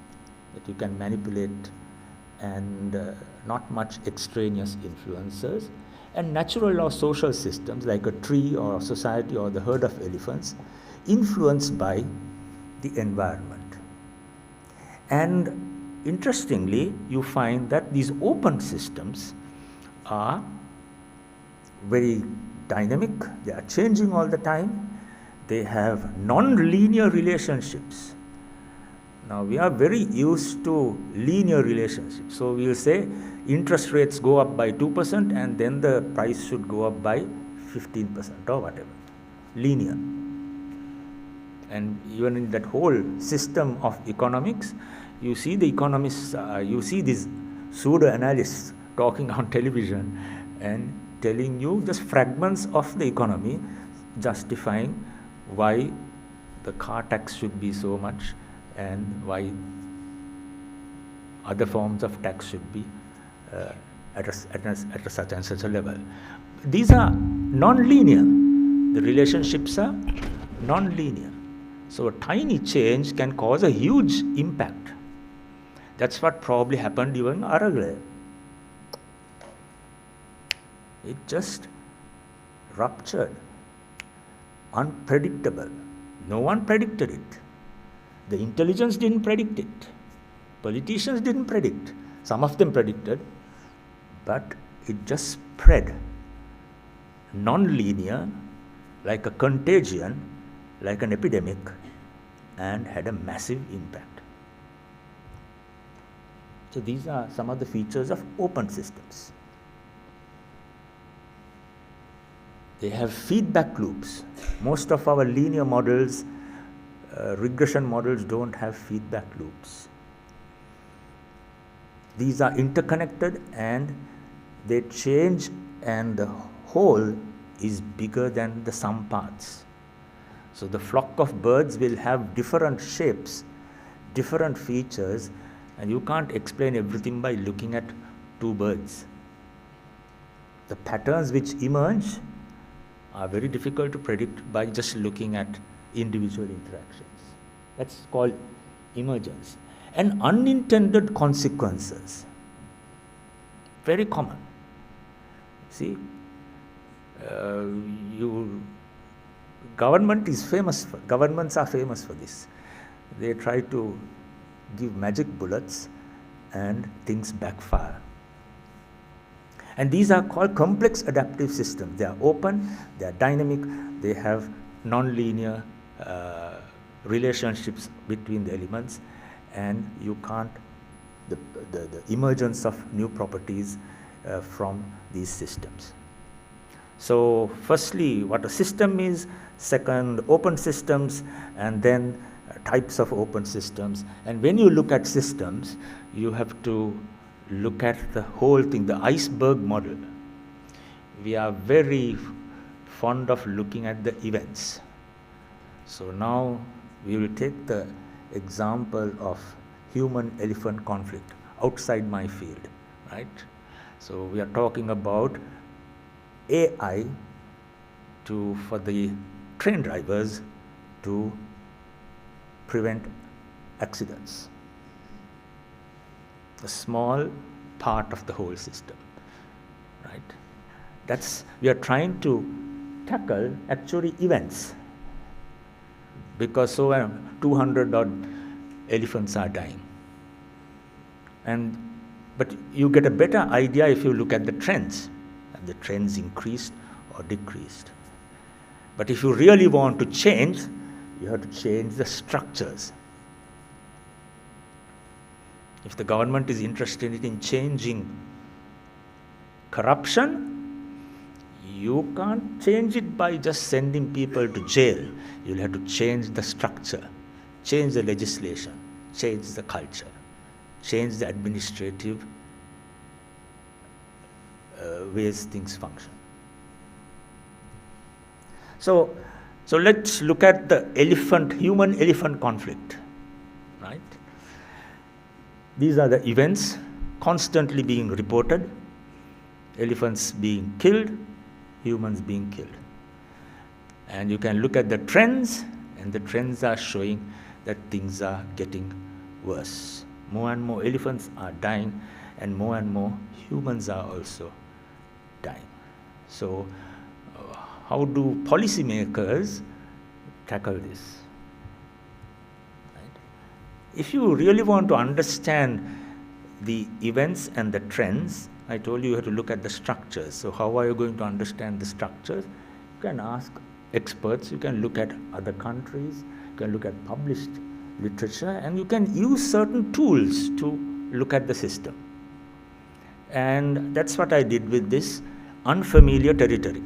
that you can manipulate and not much extraneous influences. And natural or social systems like a tree or a society or the herd of elephants influenced by the environment. And interestingly, you find that these open systems are very dynamic, they are changing all the time, they have non-linear relationships. Now we are very used to linear relationships. So we will say interest rates go up by 2% and then the price should go up by 15% or whatever. Linear. And even in that whole system of economics, you see the economists, you see these pseudo-analysts talking on television and telling you just fragments of the economy, justifying why the car tax should be so much and why other forms of tax should be at such and such a level. These are non-linear. The relationships are non-linear. So a tiny change can cause a huge impact. That's what probably happened during Aragle. It just ruptured. Unpredictable. No one predicted it. The intelligence didn't predict it. Politicians didn't predict. Some of them predicted, but it just spread. Non-linear, like a contagion, like an epidemic, and had a massive impact. So these are some of the features of open systems. They have feedback loops. Most of our linear models, regression models don't have feedback loops. These are interconnected and they change, and the whole is bigger than the sum parts. So the flock of birds will have different shapes, different features, and you can't explain everything by looking at two birds. The patterns which emerge are very difficult to predict by just looking at individual interactions. That's called emergence. And unintended consequences, very common. See, governments are famous for this. They try to give magic bullets and things backfire. And these are called complex adaptive systems. They are open, they are dynamic, they have non-linear relationships between the elements, and you can't, the emergence of new properties from these systems. So firstly, what a system is, second, open systems, and then types of open systems. And when you look at systems, you have to look at the whole thing, the iceberg model. We are very fond of looking at the events. So now we will take the example of human-elephant conflict outside my field, right? So we are talking about AI for the train drivers to prevent accidents. A small part of the whole system, right? We are trying to tackle actually events, because 200 odd elephants are dying. But you get a better idea if you look at the trends. Have the trends increased or decreased? But if you really want to change, you have to change the structures. If the government is interested in changing corruption, you can't change it by just sending people to jail. You'll have to change the structure, change the legislation, change the culture, change the administrative ways things function. So let's look at the human-elephant conflict, right? These are the events constantly being reported: elephants being killed, humans being killed. And you can look at the trends, and the trends are showing that things are getting worse. More and more elephants are dying, and more humans are also dying. So how do policymakers tackle this? Right? If you really want to understand the events and the trends, I told you you have to look at the structures. So how are you going to understand the structures? You can ask experts, you can look at other countries, you can look at published literature, and you can use certain tools to look at the system. And that's what I did with this unfamiliar territory.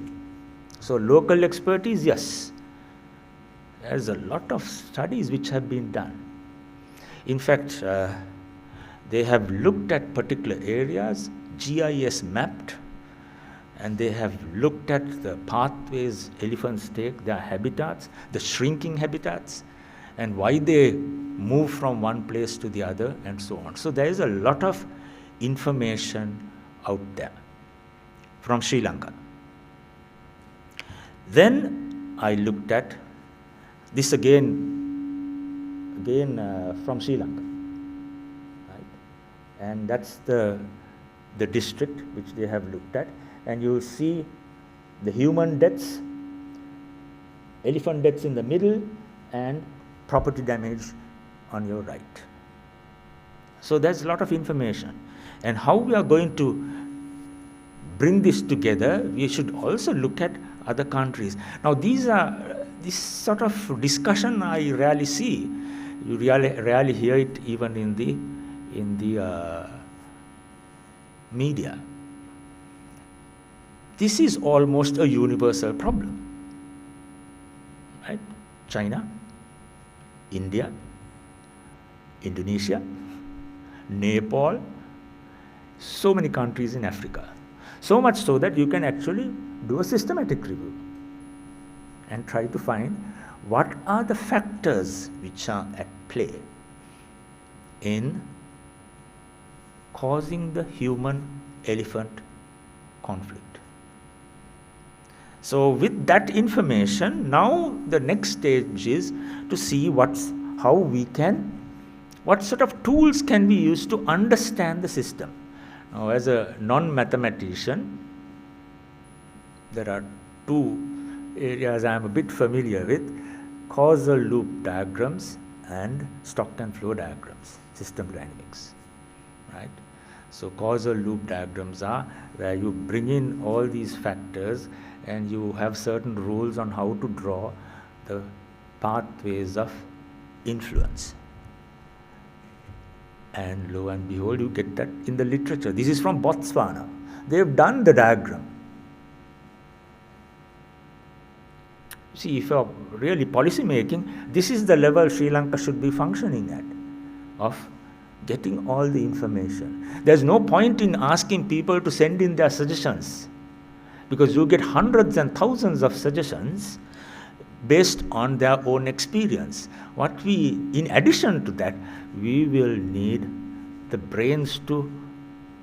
So local expertise, yes. There's a lot of studies which have been done. In fact, they have looked at particular areas, GIS mapped, and they have looked at the pathways elephants take, their habitats, the shrinking habitats, and why they move from one place to the other, and so on. So there is a lot of information out there from Sri Lanka. Then I looked at this again from Sri Lanka, right? And that's the district which they have looked at, and you see the human deaths, elephant deaths in the middle, and property damage on your right. So there's a lot of information. And how we are going to bring this together, we should also look at other countries. Now this sort of discussion I rarely see. You rarely hear it even in the media. This is almost a universal problem, right? China, India, Indonesia, Nepal, so many countries in Africa. So much so that you can actually do a systematic review and try to find what are the factors which are at play in causing the human-elephant conflict. So with that information, now the next stage is to see what sort of tools can we use to understand the system. Now, as a non-mathematician, there are two areas I am a bit familiar with: causal loop diagrams and stock and flow diagrams, system dynamics, right? So causal loop diagrams are where you bring in all these factors and you have certain rules on how to draw the pathways of influence. And lo and behold, you get that in the literature. This is from Botswana. They have done the diagram. See, if you're really policy making, this is the level Sri Lanka should be functioning at, of getting all the information. There's no point in asking people to send in their suggestions, because you get hundreds and thousands of suggestions based on their own experience. In addition to that, we will need the brains to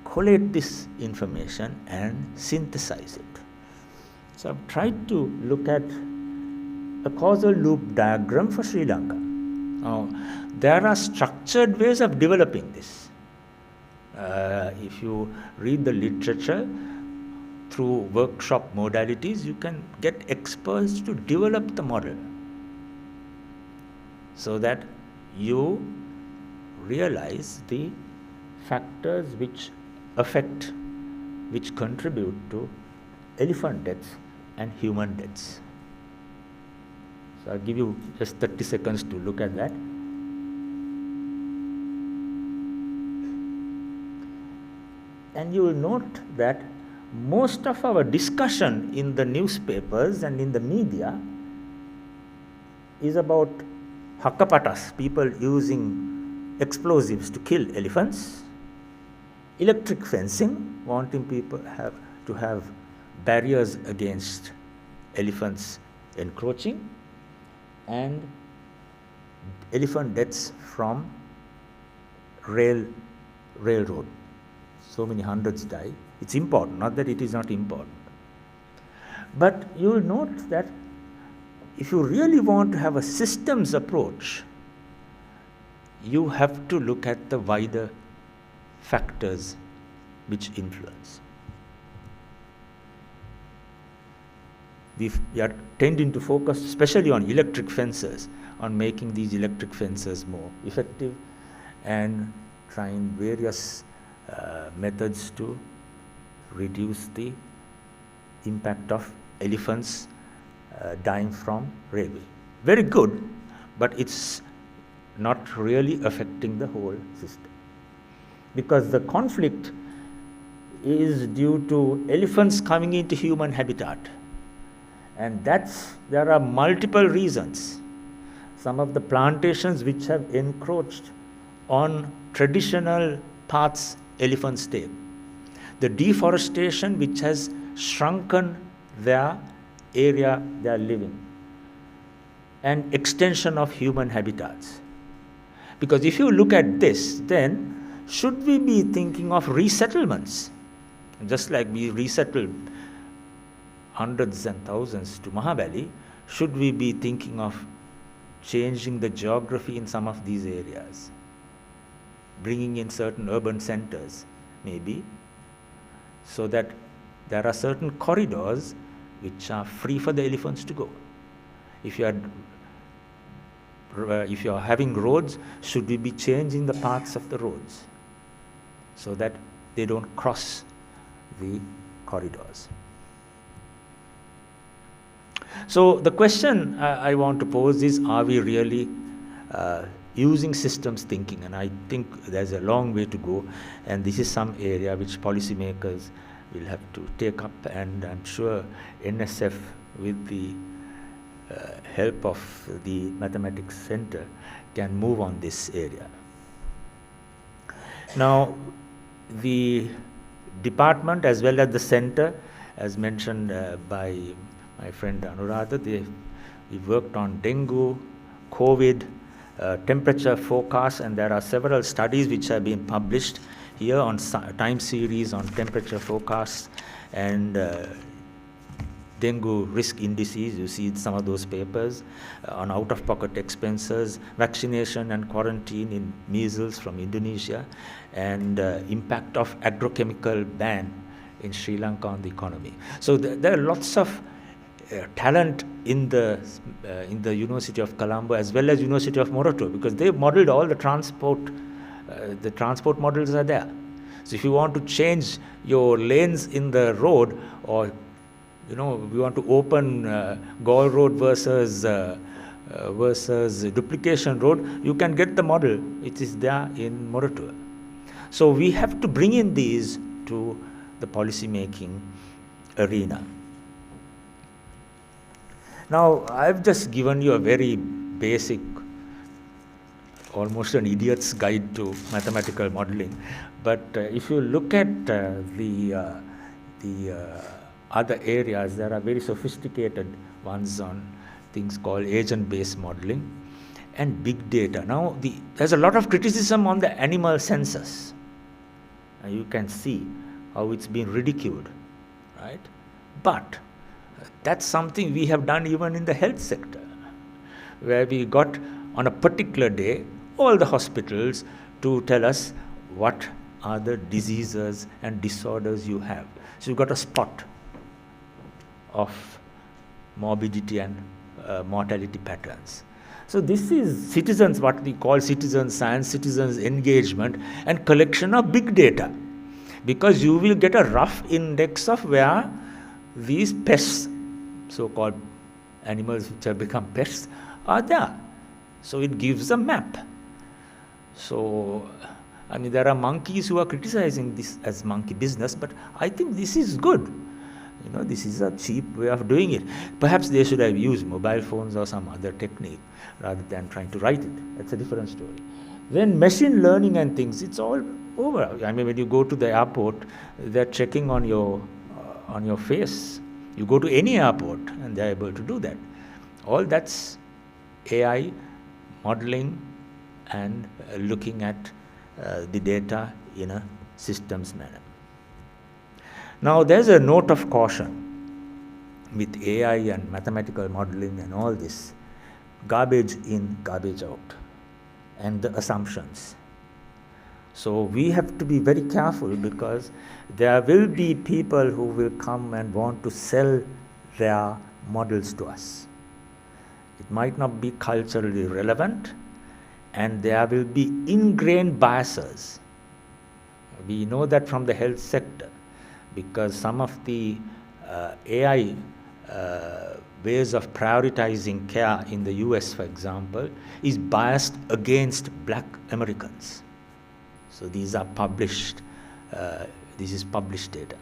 collate this information and synthesize it. So I've tried to look at a causal loop diagram for Sri Lanka. Now, there are structured ways of developing this. If you read the literature, through workshop modalities, you can get experts to develop the model so that you realize the factors which contribute to elephant deaths and human deaths. So I'll give you just 30 seconds to look at that. And you will note that most of our discussion in the newspapers and in the media is about hakapatas, people using explosives to kill elephants, electric fencing, wanting people to have barriers against elephants encroaching, and elephant deaths from railroad. So many hundreds die. It's important, not that it is not important. But you will note that if you really want to have a systems approach, you have to look at the wider factors which influence. We are tending to focus especially on electric fences, on making these electric fences more effective and trying various methods to reduce the impact of elephants dying from railway. Very good, but it's not really affecting the whole system. Because the conflict is due to elephants coming into human habitat. And there are multiple reasons. Some of the plantations which have encroached on traditional paths elephants take. The deforestation which has shrunken their area they are living. And extension of human habitats. Because if you look at this, then should we be thinking of resettlements? Just like we resettled hundreds and thousands to Mahabali, should we be thinking of changing the geography in some of these areas? Bringing in certain urban centers, maybe, so that there are certain corridors which are free for the elephants to go. If you are having roads, should we be changing the paths of the roads so that they don't cross the corridors? So the question I want to pose is, are we really using systems thinking? And I think there's a long way to go, and this is some area which policymakers will have to take up, and I'm sure NSF with the help of the Mathematics Center can move on this area. Now, the department as well as the center, as mentioned by my friend Anuradha, we worked on dengue, COVID, temperature forecasts, and there are several studies which have been published here on time series on temperature forecasts and dengue risk indices. You see some of those papers on out-of-pocket expenses, vaccination and quarantine in measles from Indonesia, and impact of agrochemical ban in Sri Lanka on the economy. So there are lots of talent in the University of Colombo as well as University of Morocco, because they modeled all the transport models are there. So if you want to change your lanes in the road, or we want to open Gaul Road versus duplication road, you can get the model. It is there in Morocco. So we have to bring in these to the policy making arena. Now, I've just given you a very basic, almost an idiot's guide to mathematical modeling. But if you look at the other areas, there are very sophisticated ones on things called agent-based modeling and big data. Now, there's a lot of criticism on the animal census. You can see how it's been ridiculed, right? But that's something we have done even in the health sector, where we got on a particular day all the hospitals to tell us what are the diseases and disorders you have. So you got a spot of morbidity and mortality patterns. So this is citizens, what we call citizen science, citizens engagement and collection of big data, because you will get a rough index of where these pests, so-called animals which have become pests, are there. So it gives a map. So I mean, there are monkeys who are criticizing this as monkey business, but I think this is good. You know, this is a cheap way of doing it. Perhaps they should have used mobile phones or some other technique rather than trying to write it. That's a different story. Then machine learning and things, it's all over. I mean, when you go to the airport, they're checking on your face. You go to any airport and they're able to do that. All that's AI modeling and looking at the data in a systems manner. Now, there's a note of caution with AI and mathematical modeling and all this, garbage in, garbage out, and the assumptions. So we have to be very careful, because there will be people who will come and want to sell their models to us. It might not be culturally relevant, and there will be ingrained biases. We know that from the health sector, because some of the AI ways of prioritizing care in the US, for example, is biased against black Americans. So these are published, this is published data.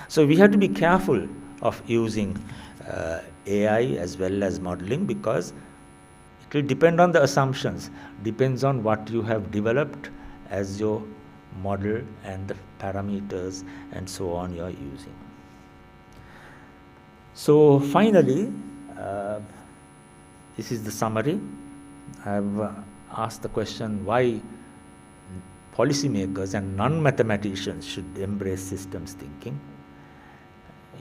So we have to be careful of using AI as well as modeling, because it will depend on the assumptions, depends on what you have developed as your model and the parameters and so on you are using. So finally, this is the summary. I have asked the question why policymakers and non-mathematicians should embrace systems thinking.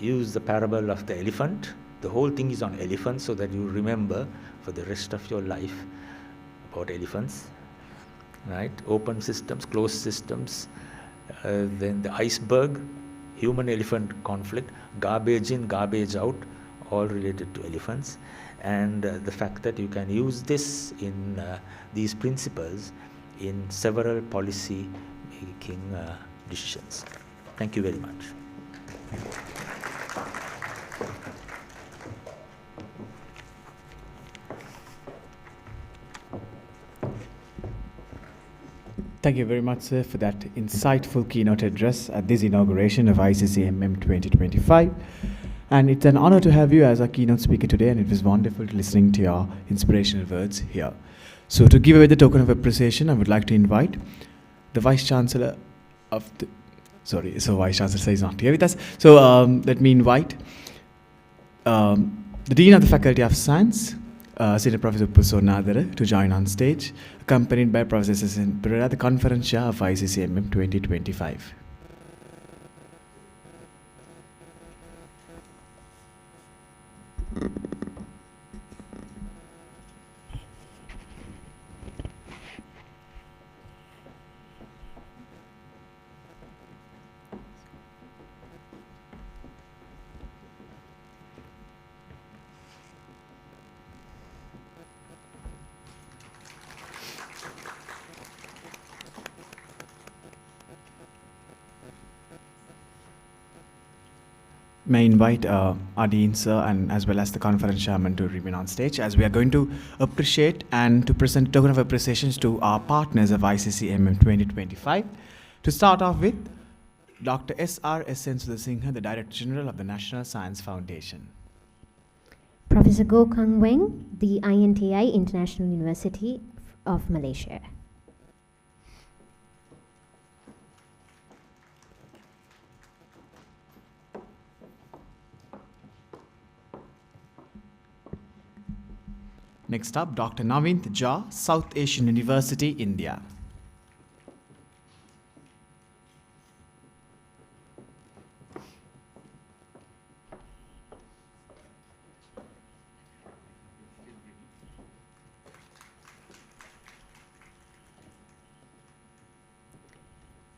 Use the parable of the elephant. The whole thing is on elephants, so that you remember for the rest of your life about elephants. Right? Open systems, closed systems, then the iceberg, human-elephant conflict, garbage in, garbage out, all related to elephants, and the fact that you can use this in these principles in several policy making decisions. Thank you very much. Thank you very much, sir, for that insightful keynote address at this inauguration of ICCMM 2025. And it's an honor to have you as our keynote speaker today, and it was wonderful listening to your inspirational words here. So to give away the token of appreciation, I would like to invite the Vice Chancellor of the... Sorry, so Vice Chancellor is not here with us. So let me invite the Dean of the Faculty of Science, Senior Professor Uppul Sonnadara, to join on stage, accompanied by Professor Sasin Perera, the Conference Chair of ICCMM 2025. May I invite our Dean, sir, and as well as the conference chairman to remain on stage, as we are going to appreciate and to present a token of appreciations to our partners of ICCMM 2025. To start off with, Dr. S.R. S.N. Sudhasinghe, the Director General of the National Science Foundation. Professor Goh Kang Weng, the INTI International University of Malaysia. Next up, Dr. Navint Jha, South Asian University, India.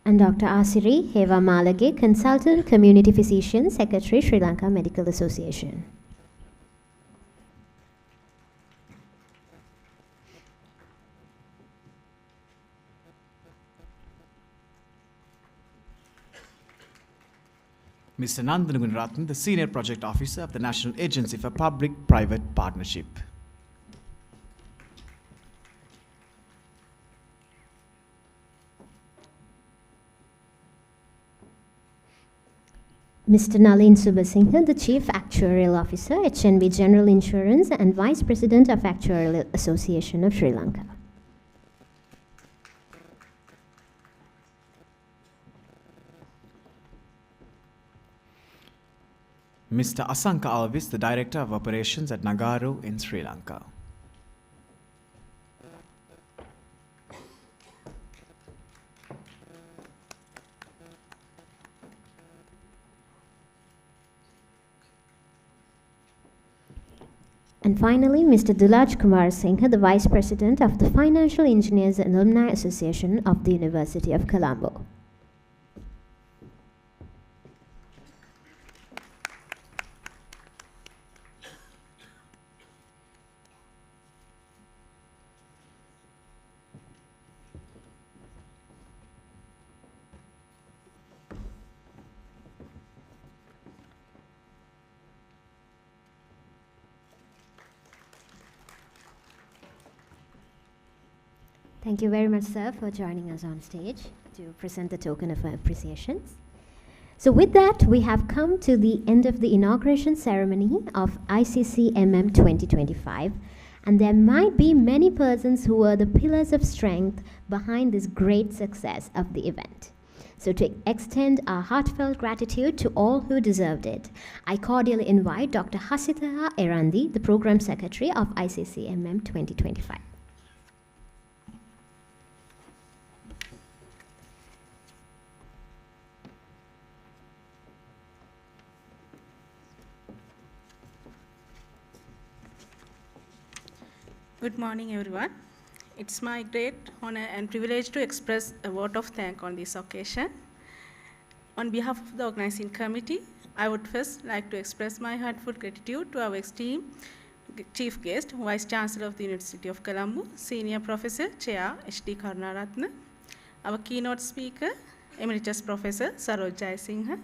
And Dr. Asiri Heva Malage, Consultant Community Physician, Secretary, Sri Lanka Medical Association. Mr. Nandan Gunrathan, the Senior Project Officer of the National Agency for Public-Private Partnership. Mr. Nalin Subasinghe, the Chief Actuarial Officer, HNB General Insurance and Vice President of Actuarial Association of Sri Lanka. Mr. Asanka Alvis, the Director of Operations at Nagaru in Sri Lanka. And finally, Mr. Dulaj Kumar Singh, the Vice President of the Financial Engineers and Alumni Association of the University of Colombo. Thank you very much, sir, for joining us on stage to present the token of appreciations. So with that, we have come to the end of the inauguration ceremony of ICCMM 2025, and there might be many persons who were the pillars of strength behind this great success of the event. So to extend our heartfelt gratitude to all who deserved it, I cordially invite Dr. Hasitha Erandi, the Program Secretary of ICCMM 2025. Good morning, everyone. It's my great honor and privilege to express a vote of thanks on this occasion. On behalf of the organizing committee, I would first like to express my heartfelt gratitude to our esteemed chief guest, Vice Chancellor of the University of Colombo, Senior Professor, Chair H.D. Karunaratne, our keynote speaker, Emeritus Professor Saroj Jayasinghe,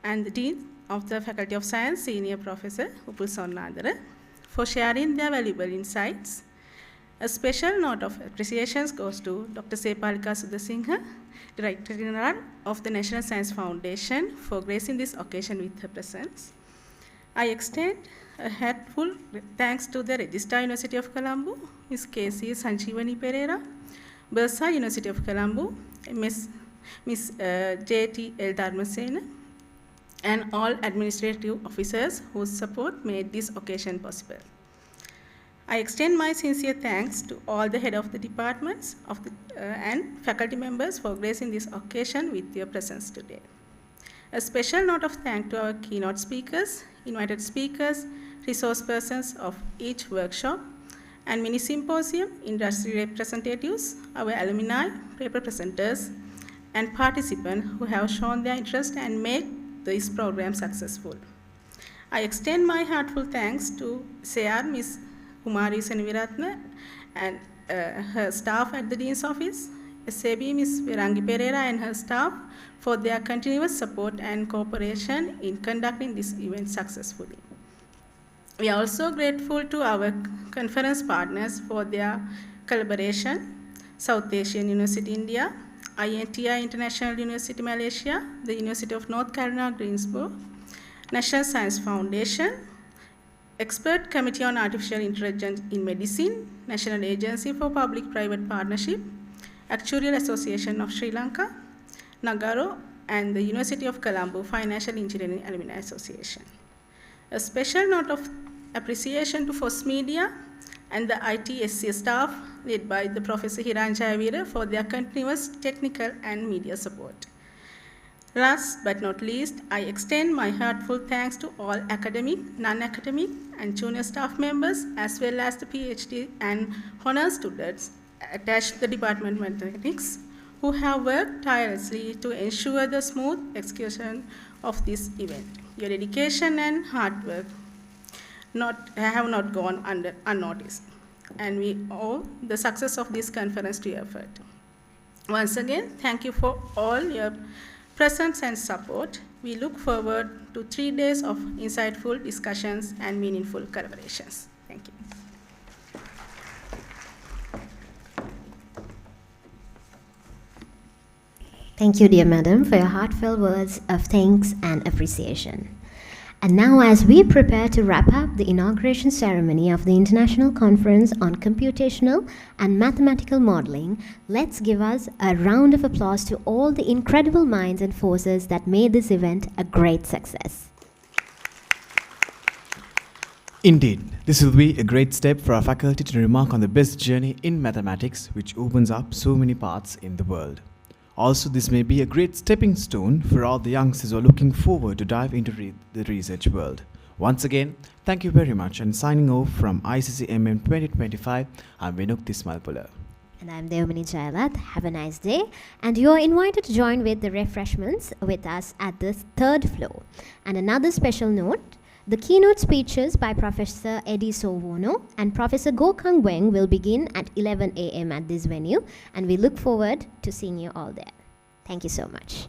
and the Dean of the Faculty of Science, Senior Professor Upul Sonnadara, for sharing their valuable insights. A special note of appreciation goes to Dr. Sepalika Sudasinghe, Director General of the National Science Foundation, for gracing this occasion with her presence. I extend a heartfelt thanks to the Registrar University of Colombo, Ms. K.C. Sanjeevani Pereira, Bursa University of Colombo, Ms. J.T. L. Dharmasena, and all administrative officers whose support made this occasion possible. I extend my sincere thanks to all the head of the departments and faculty members for gracing this occasion with your presence today. A special note of thanks to our keynote speakers, invited speakers, resource persons of each workshop, and mini symposium, industry representatives, our alumni, paper presenters, and participants who have shown their interest and made this program successful. I extend my heartfelt thanks to SAR Ms. Kumari Seniviratne and her staff at the Dean's Office, SAB Ms. Virangi Pereira and her staff for their continuous support and cooperation in conducting this event successfully. We are also grateful to our conference partners for their collaboration, South Asian University India, INTI International University Malaysia, the University of North Carolina Greensboro, National Science Foundation, Expert Committee on Artificial Intelligence in Medicine, National Agency for Public-Private Partnership, Actuarial Association of Sri Lanka, Nagaru, and the University of Colombo Financial Engineering Alumni Association. A special note of appreciation to FOSS Media and the ITSC staff led by the Professor Hiran Jayavira for their continuous technical and media support. Last but not least, I extend my heartfelt thanks to all academic, non-academic, and junior staff members, as well as the PhD and honor students attached to the Department of Mathematics, who have worked tirelessly to ensure the smooth execution of this event. Your dedication and hard work have not gone unnoticed, and we owe the success of this conference to your effort. Once again, thank you for all your presence and support. We look forward to 3 days of insightful discussions and meaningful collaborations. Thank you. Thank you, dear madam, for your heartfelt words of thanks and appreciation. And now, as we prepare to wrap up the inauguration ceremony of the International Conference on Computational and Mathematical Modelling, let's give us a round of applause to all the incredible minds and forces that made this event a great success. Indeed, this will be a great step for our faculty to remark on the best journey in mathematics, which opens up so many paths in the world. Also, this may be a great stepping stone for all the youngsters who are looking forward to dive into the research world. Once again, thank you very much, and signing off from ICCMM 2025, I'm Vinuk Tismalpula. And I'm Devmani Jayalat. Have a nice day. And you're invited to join with the refreshments with us at the 3rd floor. And another special note, the keynote speeches by Professor Eddie Sovono and Professor Gokang Weng will begin at 11 a.m. at this venue, and we look forward to seeing you all there. Thank you so much.